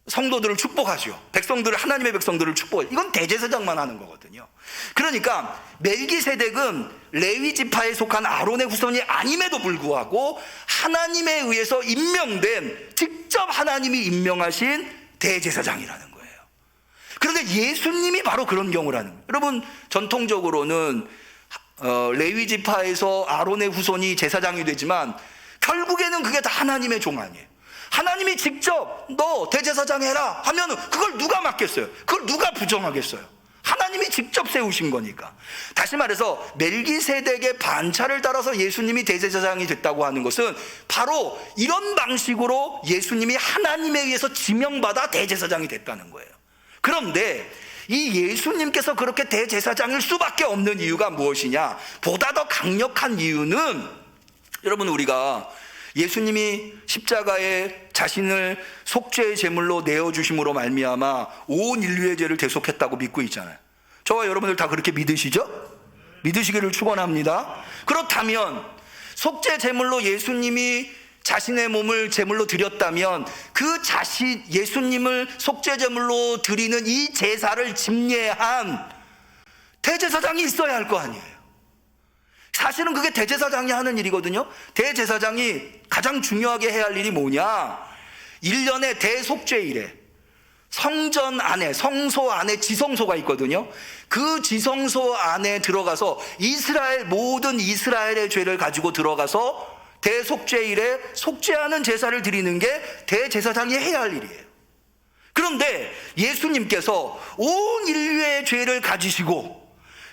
성도들을 축복하죠. 백성들을, 하나님의 백성들을 축복해요. 이건 대제사장만 하는 거거든요. 그러니까 멜기세덱은 레위 지파에 속한 아론의 후손이 아님에도 불구하고 하나님에 의해서 임명된, 직접 하나님이 임명하신 대제사장이라는 거예요. 그런데 예수님이 바로 그런 경우를 하는 거예요. 여러분, 전통적으로는 레위 지파에서 아론의 후손이 제사장이 되지만 결국에는 그게 다 하나님의 종 아니에요. 하나님이 직접 너 대제사장 해라 하면 그걸 누가 맡겠어요? 그걸 누가 부정하겠어요? 하나님이 직접 세우신 거니까. 다시 말해서 멜기세덱의 반차를 따라서 예수님이 대제사장이 됐다고 하는 것은 바로 이런 방식으로 예수님이 하나님에 의해서 지명받아 대제사장이 됐다는 거예요. 그런데 이 예수님께서 그렇게 대제사장일 수밖에 없는 이유가 무엇이냐? 보다 더 강력한 이유는, 여러분, 우리가 예수님이 십자가에 자신을 속죄의 제물로 내어주심으로 말미암아 온 인류의 죄를 대속했다고 믿고 있잖아요. 저와 여러분들 다 그렇게 믿으시죠? 믿으시기를 축원합니다. 그렇다면 속죄 제물로 예수님이 자신의 몸을 제물로 드렸다면 그 자신, 예수님을 속죄 제물로 드리는 이 제사를 집례한 대제사장이 있어야 할 거 아니에요. 사실은 그게 대제사장이 하는 일이거든요. 대제사장이 가장 중요하게 해야 할 일이 뭐냐? 1년의 대속죄일에 성전 안에, 성소 안에 지성소가 있거든요. 그 지성소 안에 들어가서 모든 이스라엘의 죄를 가지고 들어가서 대속죄일에 속죄하는 제사를 드리는 게 대제사장이 해야 할 일이에요. 그런데 예수님께서 온 인류의 죄를 가지시고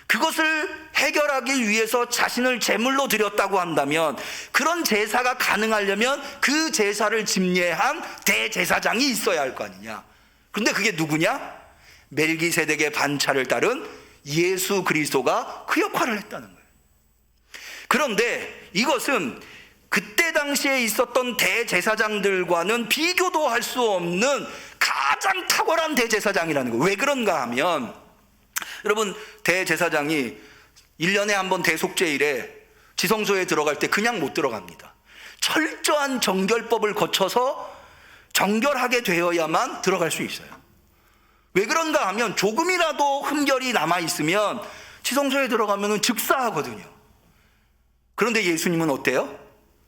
그것을 해결하기 위해서 자신을 제물로 드렸다고 한다면, 그런 제사가 가능하려면 그 제사를 집례한 대제사장이 있어야 할 거 아니냐. 그런데 그게 누구냐? 멜기세덱의 반차를 따른 예수 그리스도가 그 역할을 했다는 거예요. 그런데 이것은 그때 당시에 있었던 대제사장들과는 비교도 할 수 없는 가장 탁월한 대제사장이라는 거예요. 왜 그런가 하면, 여러분, 대제사장이 1년에 한 번 대속죄일에 지성소에 들어갈 때 그냥 못 들어갑니다. 철저한 정결법을 거쳐서 정결하게 되어야만 들어갈 수 있어요. 왜 그런가 하면 조금이라도 흠결이 남아있으면 지성소에 들어가면 즉사하거든요. 그런데 예수님은 어때요?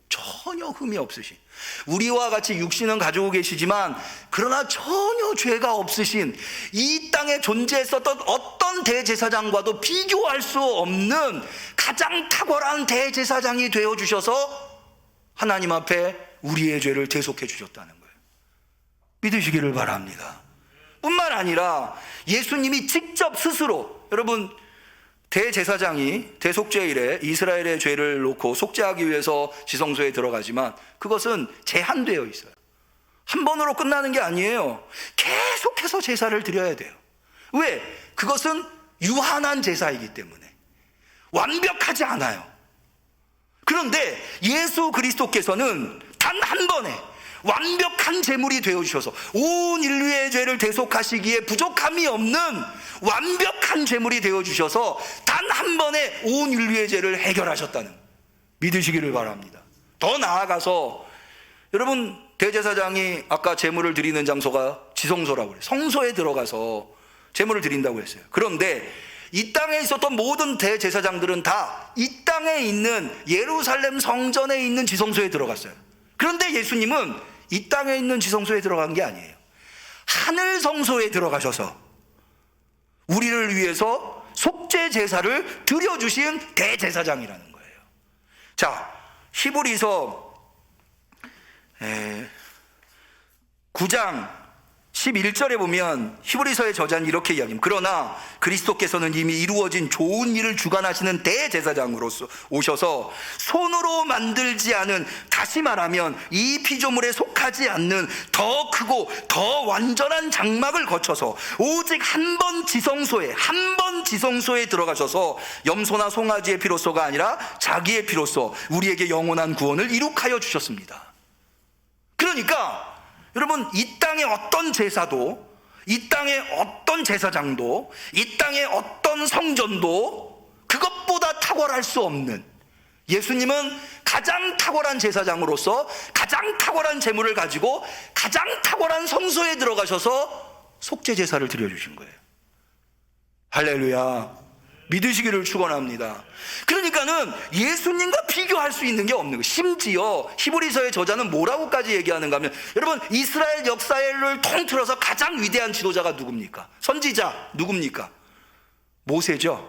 전혀 흠이 없으신, 우리와 같이 육신은 가지고 계시지만 그러나 전혀 죄가 없으신, 이 땅에 존재했었던 어떤 대제사장과도 비교할 수 없는 가장 탁월한 대제사장이 되어주셔서 하나님 앞에 우리의 죄를 대속해 주셨다는 거예요. 믿으시기를 바랍니다. 뿐만 아니라 예수님이 직접 스스로, 여러분, 대제사장이 대속죄일에 이스라엘의 죄를 놓고 속죄하기 위해서 지성소에 들어가지만 그것은 제한되어 있어요. 한 번으로 끝나는 게 아니에요. 계속해서 제사를 드려야 돼요. 왜? 그것은 유한한 제사이기 때문에 완벽하지 않아요. 그런데 예수 그리스도께서는 단 한 번에 완벽한 제물이 되어주셔서 온 인류의 죄를 대속하시기에 부족함이 없는 완벽한 제물이 되어주셔서 단 한 번에 온 인류의 죄를 해결하셨다는 믿으시기를 바랍니다. 더 나아가서 여러분, 대제사장이 아까 제물을 드리는 장소가 지성소라고 그래요. 성소에 들어가서 제물을 드린다고 했어요. 그런데 이 땅에 있었던 모든 대제사장들은 다 이 땅에 있는 예루살렘 성전에 있는 지성소에 들어갔어요. 그런데 예수님은 이 땅에 있는 지성소에 들어간 게 아니에요. 하늘 성소에 들어가셔서 우리를 위해서 속죄 제사를 드려주신 대제사장이라는 거예요. 자, 히브리서 9장 11절에 보면 히브리서의 저자는 이렇게 이야기합니다. 그러나 그리스도께서는 이미 이루어진 좋은 일을 주관하시는 대제사장으로서 오셔서 손으로 만들지 않은, 다시 말하면 이 피조물에 속하지 않는 더 크고 더 완전한 장막을 거쳐서 오직 한 번 지성소에 들어가셔서 염소나 송아지의 피로소가 아니라 자기의 피로소 우리에게 영원한 구원을 이룩하여 주셨습니다. 그러니까 여러분, 이 땅의 어떤 제사도, 이 땅의 어떤 제사장도, 이 땅의 어떤 성전도 그것보다 탁월할 수 없는, 예수님은 가장 탁월한 제사장으로서 가장 탁월한 제물을 가지고 가장 탁월한 성소에 들어가셔서 속죄 제사를 드려주신 거예요. 할렐루야. 믿으시기를 축원합니다. 그러니까는 예수님과 비교할 수 있는 게 없는 거예요. 심지어 히브리서의 저자는 뭐라고까지 얘기하는가 하면, 여러분, 이스라엘 역사를 통틀어서 가장 위대한 지도자가 누굽니까? 선지자 누굽니까? 모세죠.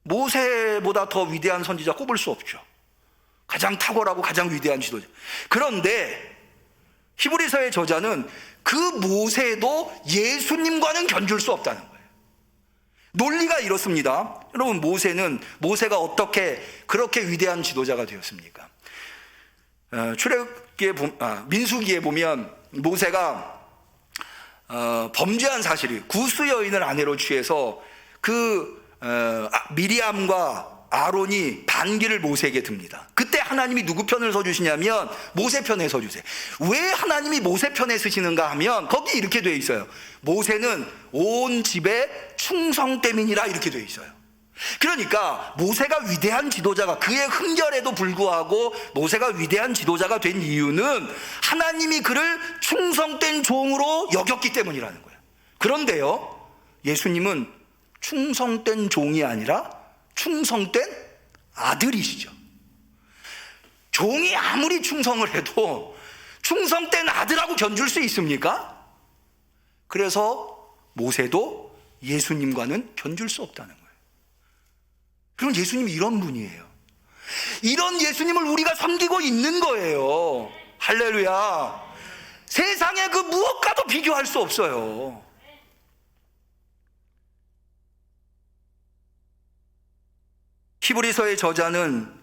모세보다 더 위대한 선지자 꼽을 수 없죠. 가장 탁월하고 가장 위대한 지도자. 그런데 히브리서의 저자는 그 모세도 예수님과는 견줄 수 없다는 거예요. 논리가 이렇습니다. 여러분, 모세가 어떻게 그렇게 위대한 지도자가 되었습니까? 민수기에 보면 모세가 범죄한 사실이, 구스 여인을 아내로 취해서 미리암과 아론이 반기를 모세에게 듭니다. 그때 하나님이 누구 편을 서주시냐면 모세 편에 서주세요. 왜 하나님이 모세 편에 서시는가 하면 거기 이렇게 되어 있어요. 모세는 온 집에 충성됨이니라, 이렇게 되어 있어요. 그러니까 모세가 위대한 지도자가, 그의 흠결에도 불구하고 모세가 위대한 지도자가 된 이유는 하나님이 그를 충성된 종으로 여겼기 때문이라는 거예요. 그런데요, 예수님은 충성된 종이 아니라 충성된 아들이시죠. 종이 아무리 충성을 해도 충성된 아들하고 견줄 수 있습니까? 그래서 모세도 예수님과는 견줄 수 없다는 거예요. 그럼 예수님이 이런 분이에요. 이런 예수님을 우리가 섬기고 있는 거예요. 할렐루야. 세상에 그 무엇과도 비교할 수 없어요. 히브리서의 저자는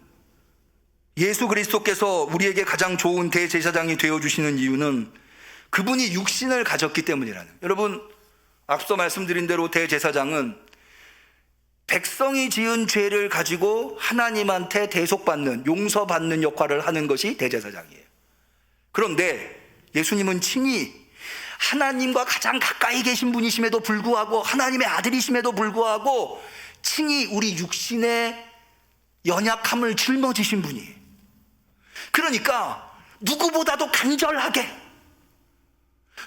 예수 그리스도께서 우리에게 가장 좋은 대제사장이 되어주시는 이유는 그분이 육신을 가졌기 때문이라는, 여러분, 앞서 말씀드린 대로 대제사장은 백성이 지은 죄를 가지고 하나님한테 대속받는, 용서받는 역할을 하는 것이 대제사장이에요. 그런데 예수님은 친히 하나님과 가장 가까이 계신 분이심에도 불구하고, 하나님의 아들이심에도 불구하고 친히 우리 육신의 연약함을 짊어지신 분이에요. 그러니까 누구보다도 간절하게,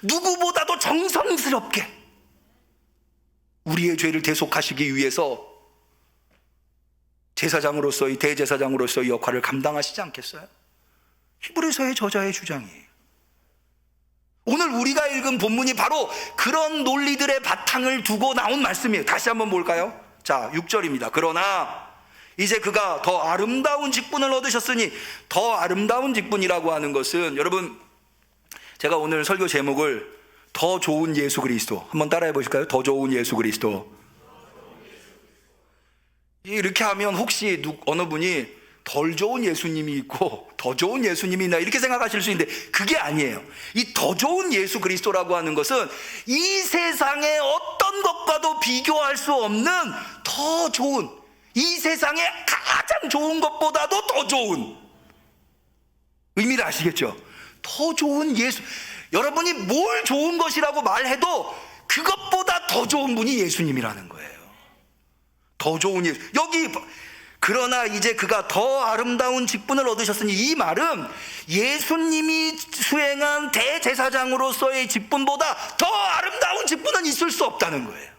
누구보다도 정성스럽게 우리의 죄를 대속하시기 위해서 제사장으로서의, 대제사장으로서의 역할을 감당하시지 않겠어요? 히브리서의 저자의 주장이에요. 오늘 우리가 읽은 본문이 바로 그런 논리들의 바탕을 두고 나온 말씀이에요. 다시 한번 볼까요? 자, 6절입니다. 그러나 이제 그가 더 아름다운 직분을 얻으셨으니, 더 아름다운 직분이라고 하는 것은, 여러분, 제가 오늘 설교 제목을 더 좋은 예수 그리스도, 한번 따라해 보실까요? 더 좋은 예수 그리스도. 이렇게 하면 혹시 어느 분이 덜 좋은 예수님이 있고 더 좋은 예수님이 있나 이렇게 생각하실 수 있는데 그게 아니에요. 이 더 좋은 예수 그리스도라고 하는 것은 이 세상의 어떤 것과도 비교할 수 없는 더 좋은, 이 세상의 가장 좋은 것보다도 더 좋은, 의미를 아시겠죠? 더 좋은 예수, 여러분이 뭘 좋은 것이라고 말해도 그것보다 더 좋은 분이 예수님이라는 거예요. 더 좋은 예수. 여기 그러나 이제 그가 더 아름다운 직분을 얻으셨으니, 이 말은 예수님이 수행한 대제사장으로서의 직분보다 더 아름다운 직분은 있을 수 없다는 거예요.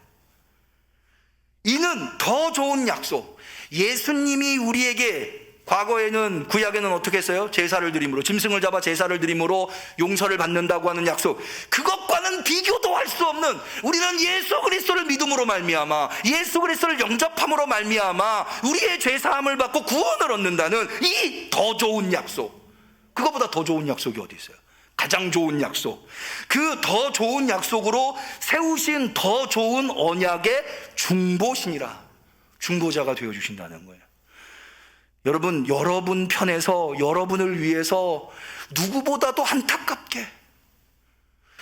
이는 더 좋은 약속, 예수님이 우리에게, 과거에는 구약에는 어떻게 했어요? 제사를 드림으로, 짐승을 잡아 제사를 드림으로 용서를 받는다고 하는 약속, 그것과는 비교도 할 수 없는, 우리는 예수 그리스도를 믿음으로 말미암아, 예수 그리스도를 영접함으로 말미암아 우리의 죄사함을 받고 구원을 얻는다는 이 더 좋은 약속, 그것보다 더 좋은 약속이 어디 있어요? 가장 좋은 약속, 그 더 좋은 약속으로 세우신 더 좋은 언약의 중보신이라, 중보자가 되어주신다는 거예요. 여러분 편에서, 여러분을 위해서 누구보다도 안타깝게,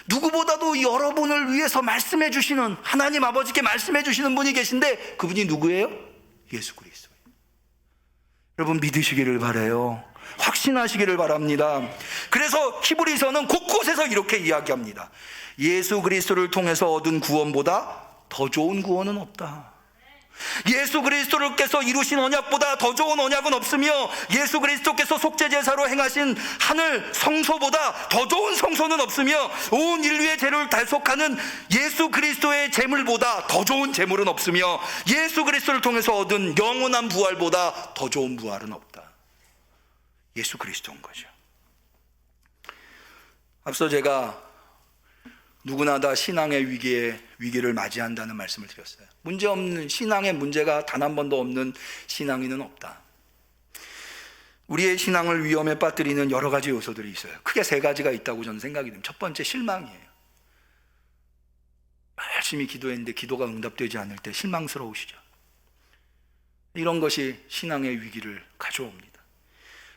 누구보다도 여러분을 위해서 말씀해 주시는, 하나님 아버지께 말씀해 주시는 분이 계신데, 그분이 누구예요? 예수 그리스도예요. 여러분 믿으시기를 바라요. 확신하시기를 바랍니다. 그래서 히브리서는 곳곳에서 이렇게 이야기합니다. 예수 그리스도를 통해서 얻은 구원보다 더 좋은 구원은 없다. 예수 그리스도께서 이루신 언약보다 더 좋은 언약은 없으며, 예수 그리스도께서 속죄제사로 행하신 하늘 성소보다 더 좋은 성소는 없으며, 온 인류의 죄를 달속하는 예수 그리스도의 제물보다 더 좋은 제물은 없으며, 예수 그리스도를 통해서 얻은 영원한 부활보다 더 좋은 부활은 없다. 예수 그리스도인 거죠. 앞서 제가 누구나 다 신앙의 위기를 맞이한다는 말씀을 드렸어요. 문제없는, 신앙에 문제가 단 한 번도 없는 신앙인은 없다. 우리의 신앙을 위험에 빠뜨리는 여러 가지 요소들이 있어요. 크게 세 가지가 있다고 저는 생각이 됩니다. 첫 번째, 실망이에요. 열심히 기도했는데 기도가 응답되지 않을 때 실망스러우시죠. 이런 것이 신앙의 위기를 가져옵니다.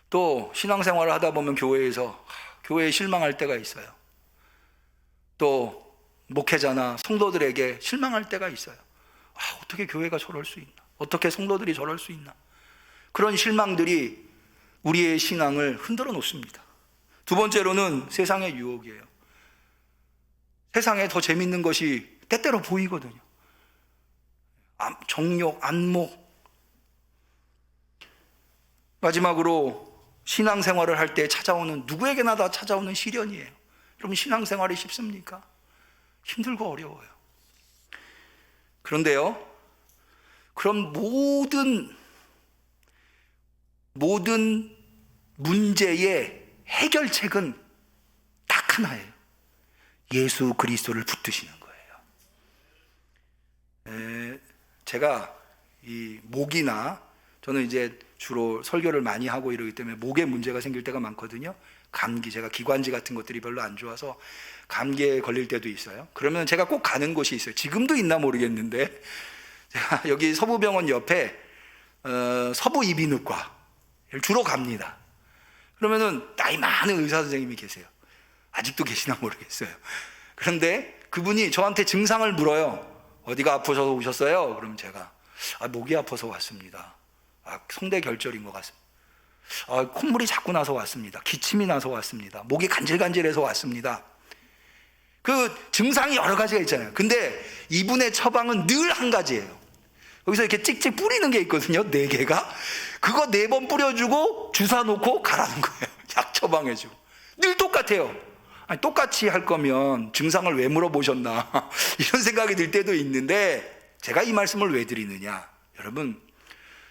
또 신앙생활을 하다 보면 교회에 실망할 때가 있어요. 또 목회자나 성도들에게 실망할 때가 있어요. 어떻게 교회가 저럴 수 있나? 어떻게 성도들이 저럴 수 있나? 그런 실망들이 우리의 신앙을 흔들어 놓습니다. 두 번째로는 세상의 유혹이에요. 세상에 더 재밌는 것이 때때로 보이거든요. 정욕, 안목. 마지막으로 신앙생활을 할 때 찾아오는, 누구에게나 다 찾아오는 시련이에요. 여러분 신앙생활이 쉽습니까? 힘들고 어려워요. 그런데요, 그럼 모든 문제의 해결책은 딱 하나예요. 예수 그리스도를 붙드시는 거예요. 제가 이 목이나, 저는 이제 주로 설교를 많이 하고 이러기 때문에 목에 문제가 생길 때가 많거든요. 감기, 제가 기관지 같은 것들이 별로 안 좋아서 감기에 걸릴 때도 있어요. 그러면 제가 꼭 가는 곳이 있어요. 지금도 있나 모르겠는데, 제가 여기 서부병원 옆에 서부이비인후과 주로 갑니다. 그러면은 나이 많은 의사 선생님이 계세요. 아직도 계시나 모르겠어요. 그런데 그분이 저한테 증상을 물어요. 어디가 아프셔서 오셨어요? 그럼 제가 목이 아파서 왔습니다. 성대 결절인 것 같습니다. 콧물이 자꾸 나서 왔습니다. 기침이 나서 왔습니다. 목이 간질간질해서 왔습니다. 그 증상이 여러 가지가 있잖아요. 근데 이분의 처방은 늘 한 가지예요. 여기서 이렇게 찍찍 뿌리는 게 있거든요. 4개가. 그거 4번 뿌려주고 주사 놓고 가라는 거예요. 약 처방해주고. 늘 똑같아요. 똑같이 할 거면 증상을 왜 물어보셨나 이런 생각이 들 때도 있는데, 제가 이 말씀을 왜 드리느냐, 여러분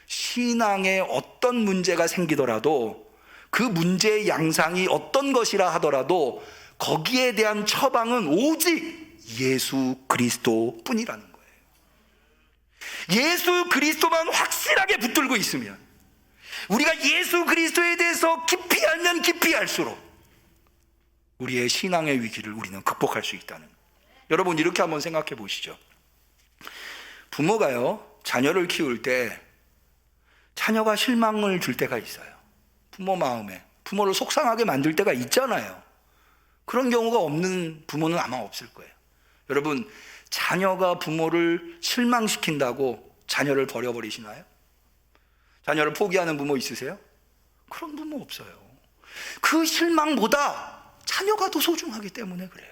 신앙에 어떤 문제가 생기더라도, 그 문제의 양상이 어떤 것이라 하더라도 거기에 대한 처방은 오직 예수 그리스도 뿐이라는 거예요. 예수 그리스도만 확실하게 붙들고 있으면, 우리가 예수 그리스도에 대해서 깊이 알면 깊이 알수록 우리의 신앙의 위기를 우리는 극복할 수 있다는 거예요. 여러분 이렇게 한번 생각해 보시죠. 부모가요, 자녀를 키울 때 자녀가 실망을 줄 때가 있어요. 부모 마음에, 부모를 속상하게 만들 때가 있잖아요. 그런 경우가 없는 부모는 아마 없을 거예요. 여러분, 자녀가 부모를 실망시킨다고 자녀를 버려버리시나요? 자녀를 포기하는 부모 있으세요? 그런 부모 없어요. 그 실망보다 자녀가 더 소중하기 때문에 그래요.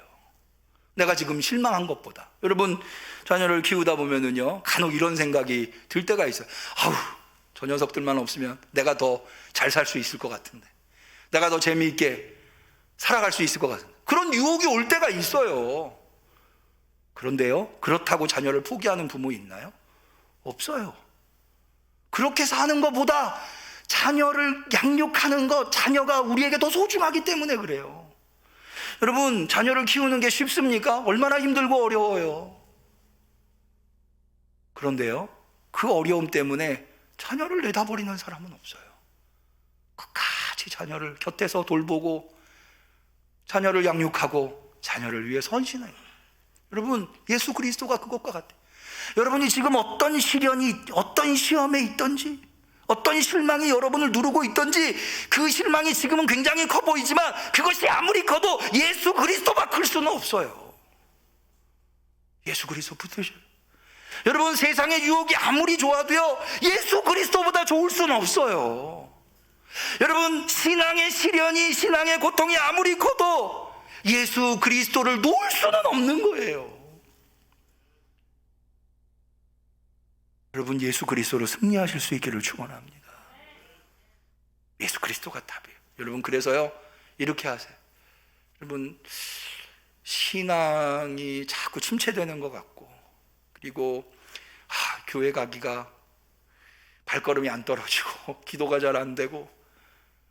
내가 지금 실망한 것보다. 여러분, 자녀를 키우다 보면은요, 간혹 이런 생각이 들 때가 있어요. 아우, 저 녀석들만 없으면 내가 더 잘 살 수 있을 것 같은데, 내가 더 재미있게 살아갈 수 있을 것 같은데, 그런 유혹이 올 때가 있어요. 그런데요, 그렇다고 자녀를 포기하는 부모 있나요? 없어요. 그렇게 사는 것보다 자녀를 양육하는 것, 자녀가 우리에게 더 소중하기 때문에 그래요. 여러분, 자녀를 키우는 게 쉽습니까? 얼마나 힘들고 어려워요. 그런데요, 그 어려움 때문에 자녀를 내다버리는 사람은 없어요. 끝까지 자녀를 곁에서 돌보고 자녀를 양육하고 자녀를 위해 헌신해요. 여러분, 예수 그리스도가 그것과 같아요. 여러분이 지금 어떤 시련이, 어떤 시험에 있든지, 어떤 실망이 여러분을 누르고 있든지, 그 실망이 지금은 굉장히 커 보이지만 그것이 아무리 커도 예수 그리스도가 클 수는 없어요. 예수 그리스도 붙으셔요. 여러분, 세상의 유혹이 아무리 좋아도요, 예수 그리스도보다 좋을 수는 없어요. 여러분, 신앙의 시련이, 신앙의 고통이 아무리 커도 예수 그리스도를 놓을 수는 없는 거예요. 여러분, 예수 그리스도로 승리하실 수 있기를 축원합니다. 예수 그리스도가 답이에요. 여러분, 그래서요, 이렇게 하세요. 여러분, 신앙이 자꾸 침체되는 것 같고, 그리고 교회 가기가 발걸음이 안 떨어지고 기도가 잘 안 되고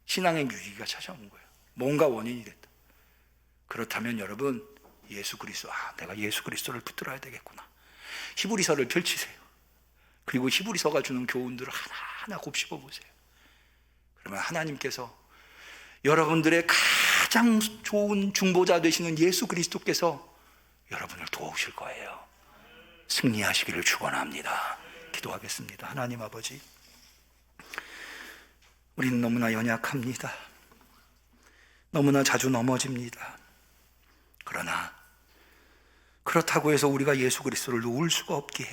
신앙의 위기가 찾아온 거예요. 뭔가 원인이 됐다. 그렇다면 여러분, 예수 그리스도, 내가 예수 그리스도를 붙들어야 되겠구나. 히브리서를 펼치세요. 그리고 히브리서가 주는 교훈들을 하나하나 곱씹어 보세요. 그러면 하나님께서, 여러분들의 가장 좋은 중보자 되시는 예수 그리스도께서 여러분을 도우실 거예요. 승리하시기를 축원합니다. 기도하겠습니다. 하나님 아버지, 우리는 너무나 연약합니다. 너무나 자주 넘어집니다. 그러나 그렇다고 해서 우리가 예수 그리스도를 놓을 수가 없기에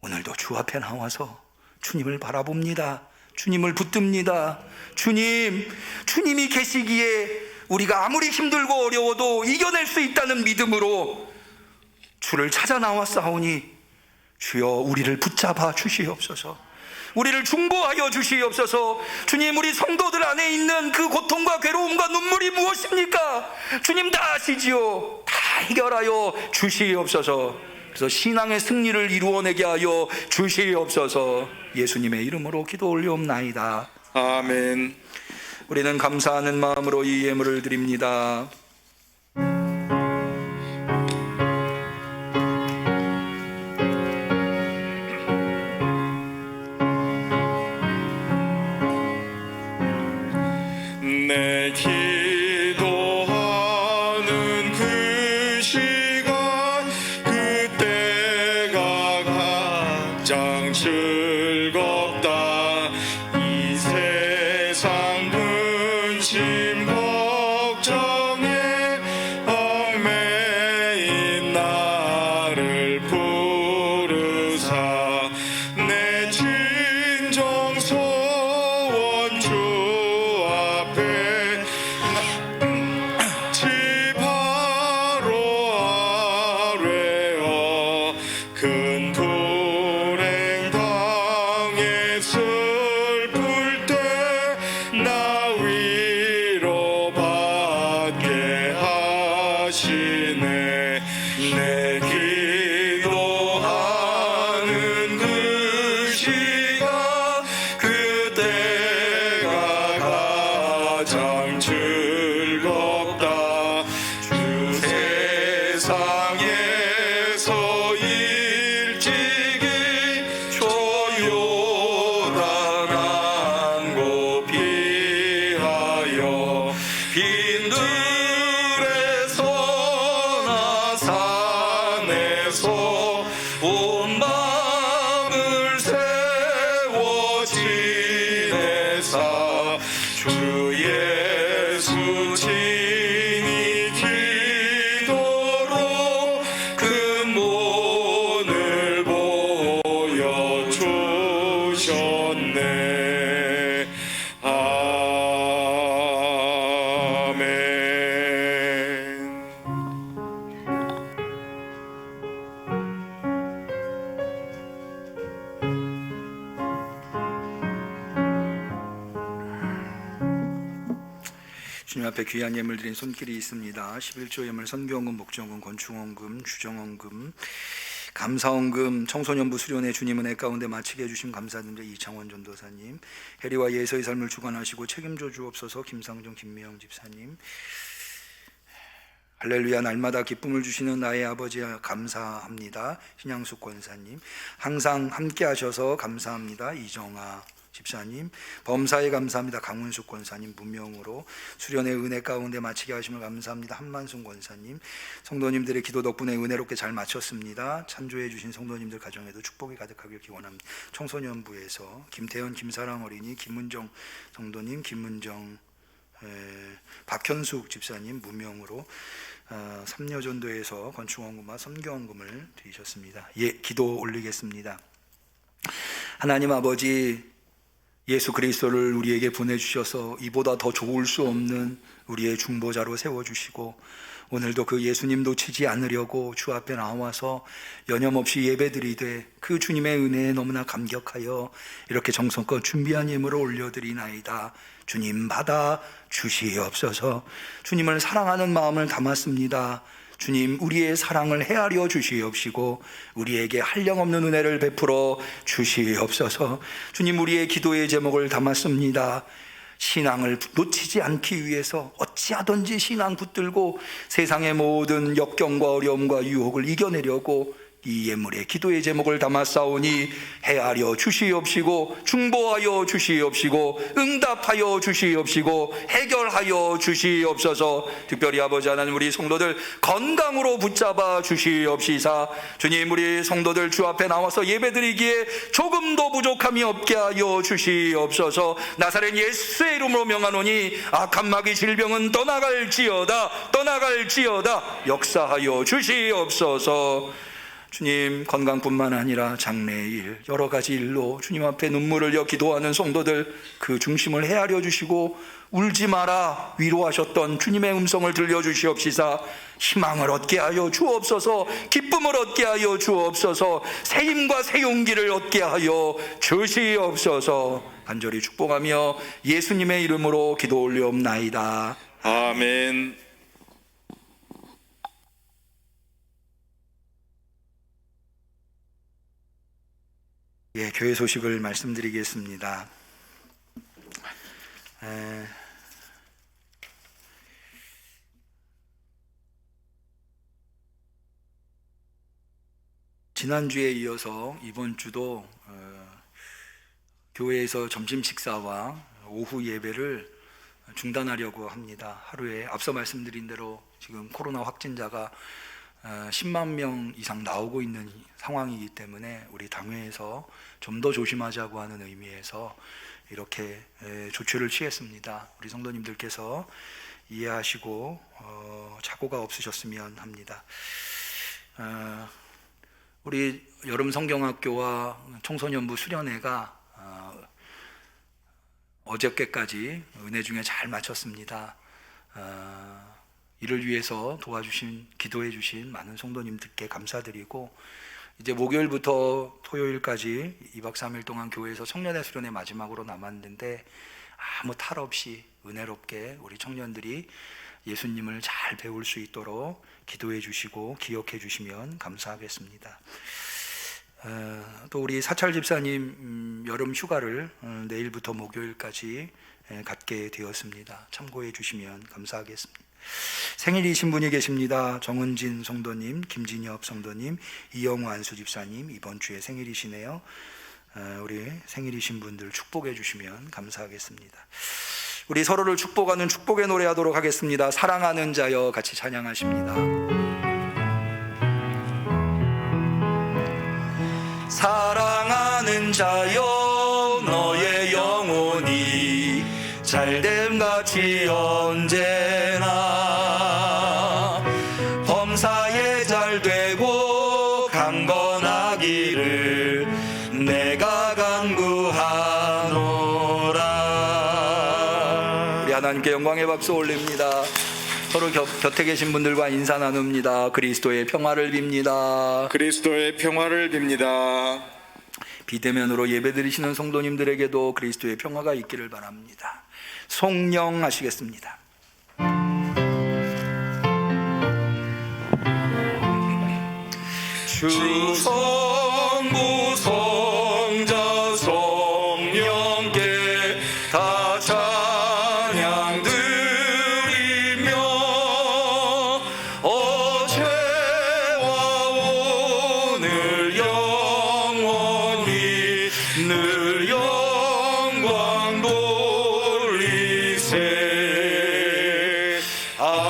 오늘도 주 앞에 나와서 주님을 바라봅니다. 주님을 붙듭니다. 주님이 계시기에 우리가 아무리 힘들고 어려워도 이겨낼 수 있다는 믿음으로 주를 찾아 나왔사오니, 주여 우리를 붙잡아 주시옵소서. 우리를 중보하여 주시옵소서. 주님, 우리 성도들 안에 있는 그 고통과 괴로움과 눈물이 무엇입니까? 주님 다 아시지요. 다 해결하여 주시옵소서. 그래서 신앙의 승리를 이루어내게 하여 주시옵소서. 예수님의 이름으로 기도 올리옵나이다. 아멘. 우리는 감사하는 마음으로 이 예물을 드립니다. 내 기도하는 그 시간, 그때가 가장 즐겁다. 이 세상 근심 걱정에 얽매인 나를 부르사 내 진정 소원 주 앞에 지바로 아뢰어 큰 불행 당해 주님 앞에 귀한 예물 드린 손길이 있습니다. 11조 예물, 선교원금, 목정원금, 건축원금, 주정원금, 감사원금, 청소년부 수련회 주님 은혜 가운데 마치게 해주신 감사드립니다. 이창원 전도사님, 해리와 예서의 삶을 주관하시고 책임져 주옵소서. 김상정, 김미영 집사님, 할렐루야, 날마다 기쁨을 주시는 나의 아버지 감사합니다. 신양숙 권사님, 항상 함께 하셔서 감사합니다. 이정아 집사님, 범사에 감사합니다. 강훈숙 권사님, 무명으로 수련의 은혜 가운데 마치게 하심을 감사합니다. 한만순 권사님, 성도님들의 기도 덕분에 은혜롭게 잘 마쳤습니다. 찬조해 주신 성도님들 가정에도 축복이 가득하길 기원합니다. 청소년부에서 김태현, 김사랑 어린이, 김은정 성도님, 김은정, 박현숙 집사님 무명으로 삼려전도에서 건축원금과 선교원금을 드리셨습니다. 기도 올리겠습니다. 하나님 아버지, 예수 그리스도를 우리에게 보내주셔서 이보다 더 좋을 수 없는 우리의 중보자로 세워주시고, 오늘도 그 예수님 놓치지 않으려고 주 앞에 나와서 여념없이 예배드리되 그 주님의 은혜에 너무나 감격하여 이렇게 정성껏 준비한 예물을 올려드리나이다. 주님 받아 주시옵소서. 주님을 사랑하는 마음을 담았습니다. 주님, 우리의 사랑을 헤아려 주시옵시고 우리에게 한량없는 은혜를 베풀어 주시옵소서. 주님, 우리의 기도의 제목을 담았습니다. 신앙을 놓치지 않기 위해서 어찌하든지 신앙 붙들고 세상의 모든 역경과 어려움과 유혹을 이겨내려고 이 예물에 기도의 제목을 담았사오니 헤아려 주시옵시고 중보하여 주시옵시고 응답하여 주시옵시고 해결하여 주시옵소서. 특별히 아버지 하나님, 우리 성도들 건강으로 붙잡아 주시옵시사. 주님, 우리 성도들 주 앞에 나와서 예배드리기에 조금도 부족함이 없게 하여 주시옵소서. 나사렛 예수의 이름으로 명하노니 악한 마귀 질병은 떠나갈지어다, 떠나갈지어다. 역사하여 주시옵소서. 주님, 건강뿐만 아니라 장래일, 여러 가지 일로 주님 앞에 눈물을 흘려 기도하는 성도들 그 중심을 헤아려 주시고 울지 마라 위로하셨던 주님의 음성을 들려주시옵시사. 희망을 얻게 하여 주옵소서. 기쁨을 얻게 하여 주옵소서. 새 힘과 새 용기를 얻게 하여 주시옵소서. 간절히 축복하며 예수님의 이름으로 기도 올리옵나이다. 아멘. 교회 소식을 말씀드리겠습니다. 지난주에 이어서 이번 주도 교회에서 점심 식사와 오후 예배를 중단하려고 합니다. 하루에 앞서 말씀드린 대로 지금 코로나 확진자가 10만 명 이상 나오고 있는 상황이기 때문에 우리 당회에서 좀 더 조심하자고 하는 의미에서 이렇게 조치를 취했습니다. 우리 성도님들께서 이해하시고 착오가 없으셨으면 합니다. 우리 여름 성경학교와 청소년부 수련회가 어저께까지 은혜 중에 잘 마쳤습니다. 이를 위해서 도와주신, 기도해 주신 많은 성도님들께 감사드리고, 이제 목요일부터 토요일까지 2박 3일 동안 교회에서 청년의 수련회 마지막으로 남았는데 아무 탈 없이 은혜롭게 우리 청년들이 예수님을 잘 배울 수 있도록 기도해 주시고 기억해 주시면 감사하겠습니다. 또 우리 사찰 집사님 여름 휴가를 내일부터 목요일까지 갖게 되었습니다. 참고해 주시면 감사하겠습니다. 생일이신 분이 계십니다. 정은진 성도님, 김진엽 성도님, 이영우 안수 집사님 이번 주에 생일이시네요. 우리 생일이신 분들 축복해 주시면 감사하겠습니다. 우리 서로를 축복하는 축복의 노래 하도록 하겠습니다. 사랑하는 자여 같이 찬양하십니다. 사랑하는 자여 너의 영혼이 잘됨같이 언제나 범사에 잘되고 강건하기를 내가 간구하노라. 우리 하나님께 영광의 박수 올립니다. 서로 곁에 계신 분들과 인사 나눕니다. 그리스도의 평화를 빕니다. 그리스도의 평화를 빕니다. 비대면으로 예배드리시는 성도님들에게도 그리스도의 평화가 있기를 바랍니다. 송영하시겠습니다. 주 성부 성자 성령께 다 찬양 드리며 어제와 오늘 영원히 늘 영광 돌리세. 아멘.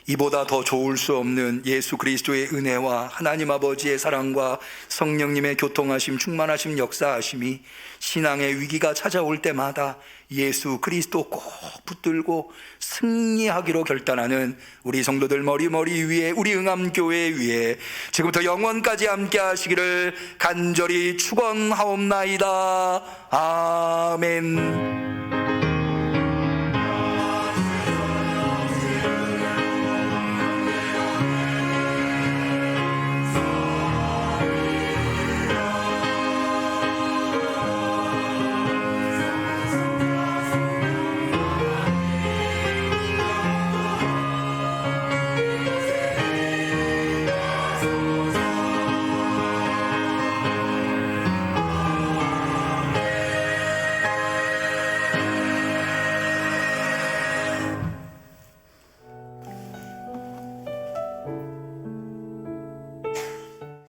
이보다 더 좋을 수 없는 예수 그리스도의 은혜와 하나님 아버지의 사랑과 성령님의 교통하심, 충만하심, 역사하심이 신앙의 위기가 찾아올 때마다 예수 그리스도 꼭 붙들고 승리하기로 결단하는 우리 성도들 머리 위에, 우리 응암교회 위에 지금부터 영원까지 함께 하시기를 간절히 축원하옵나이다. 아멘.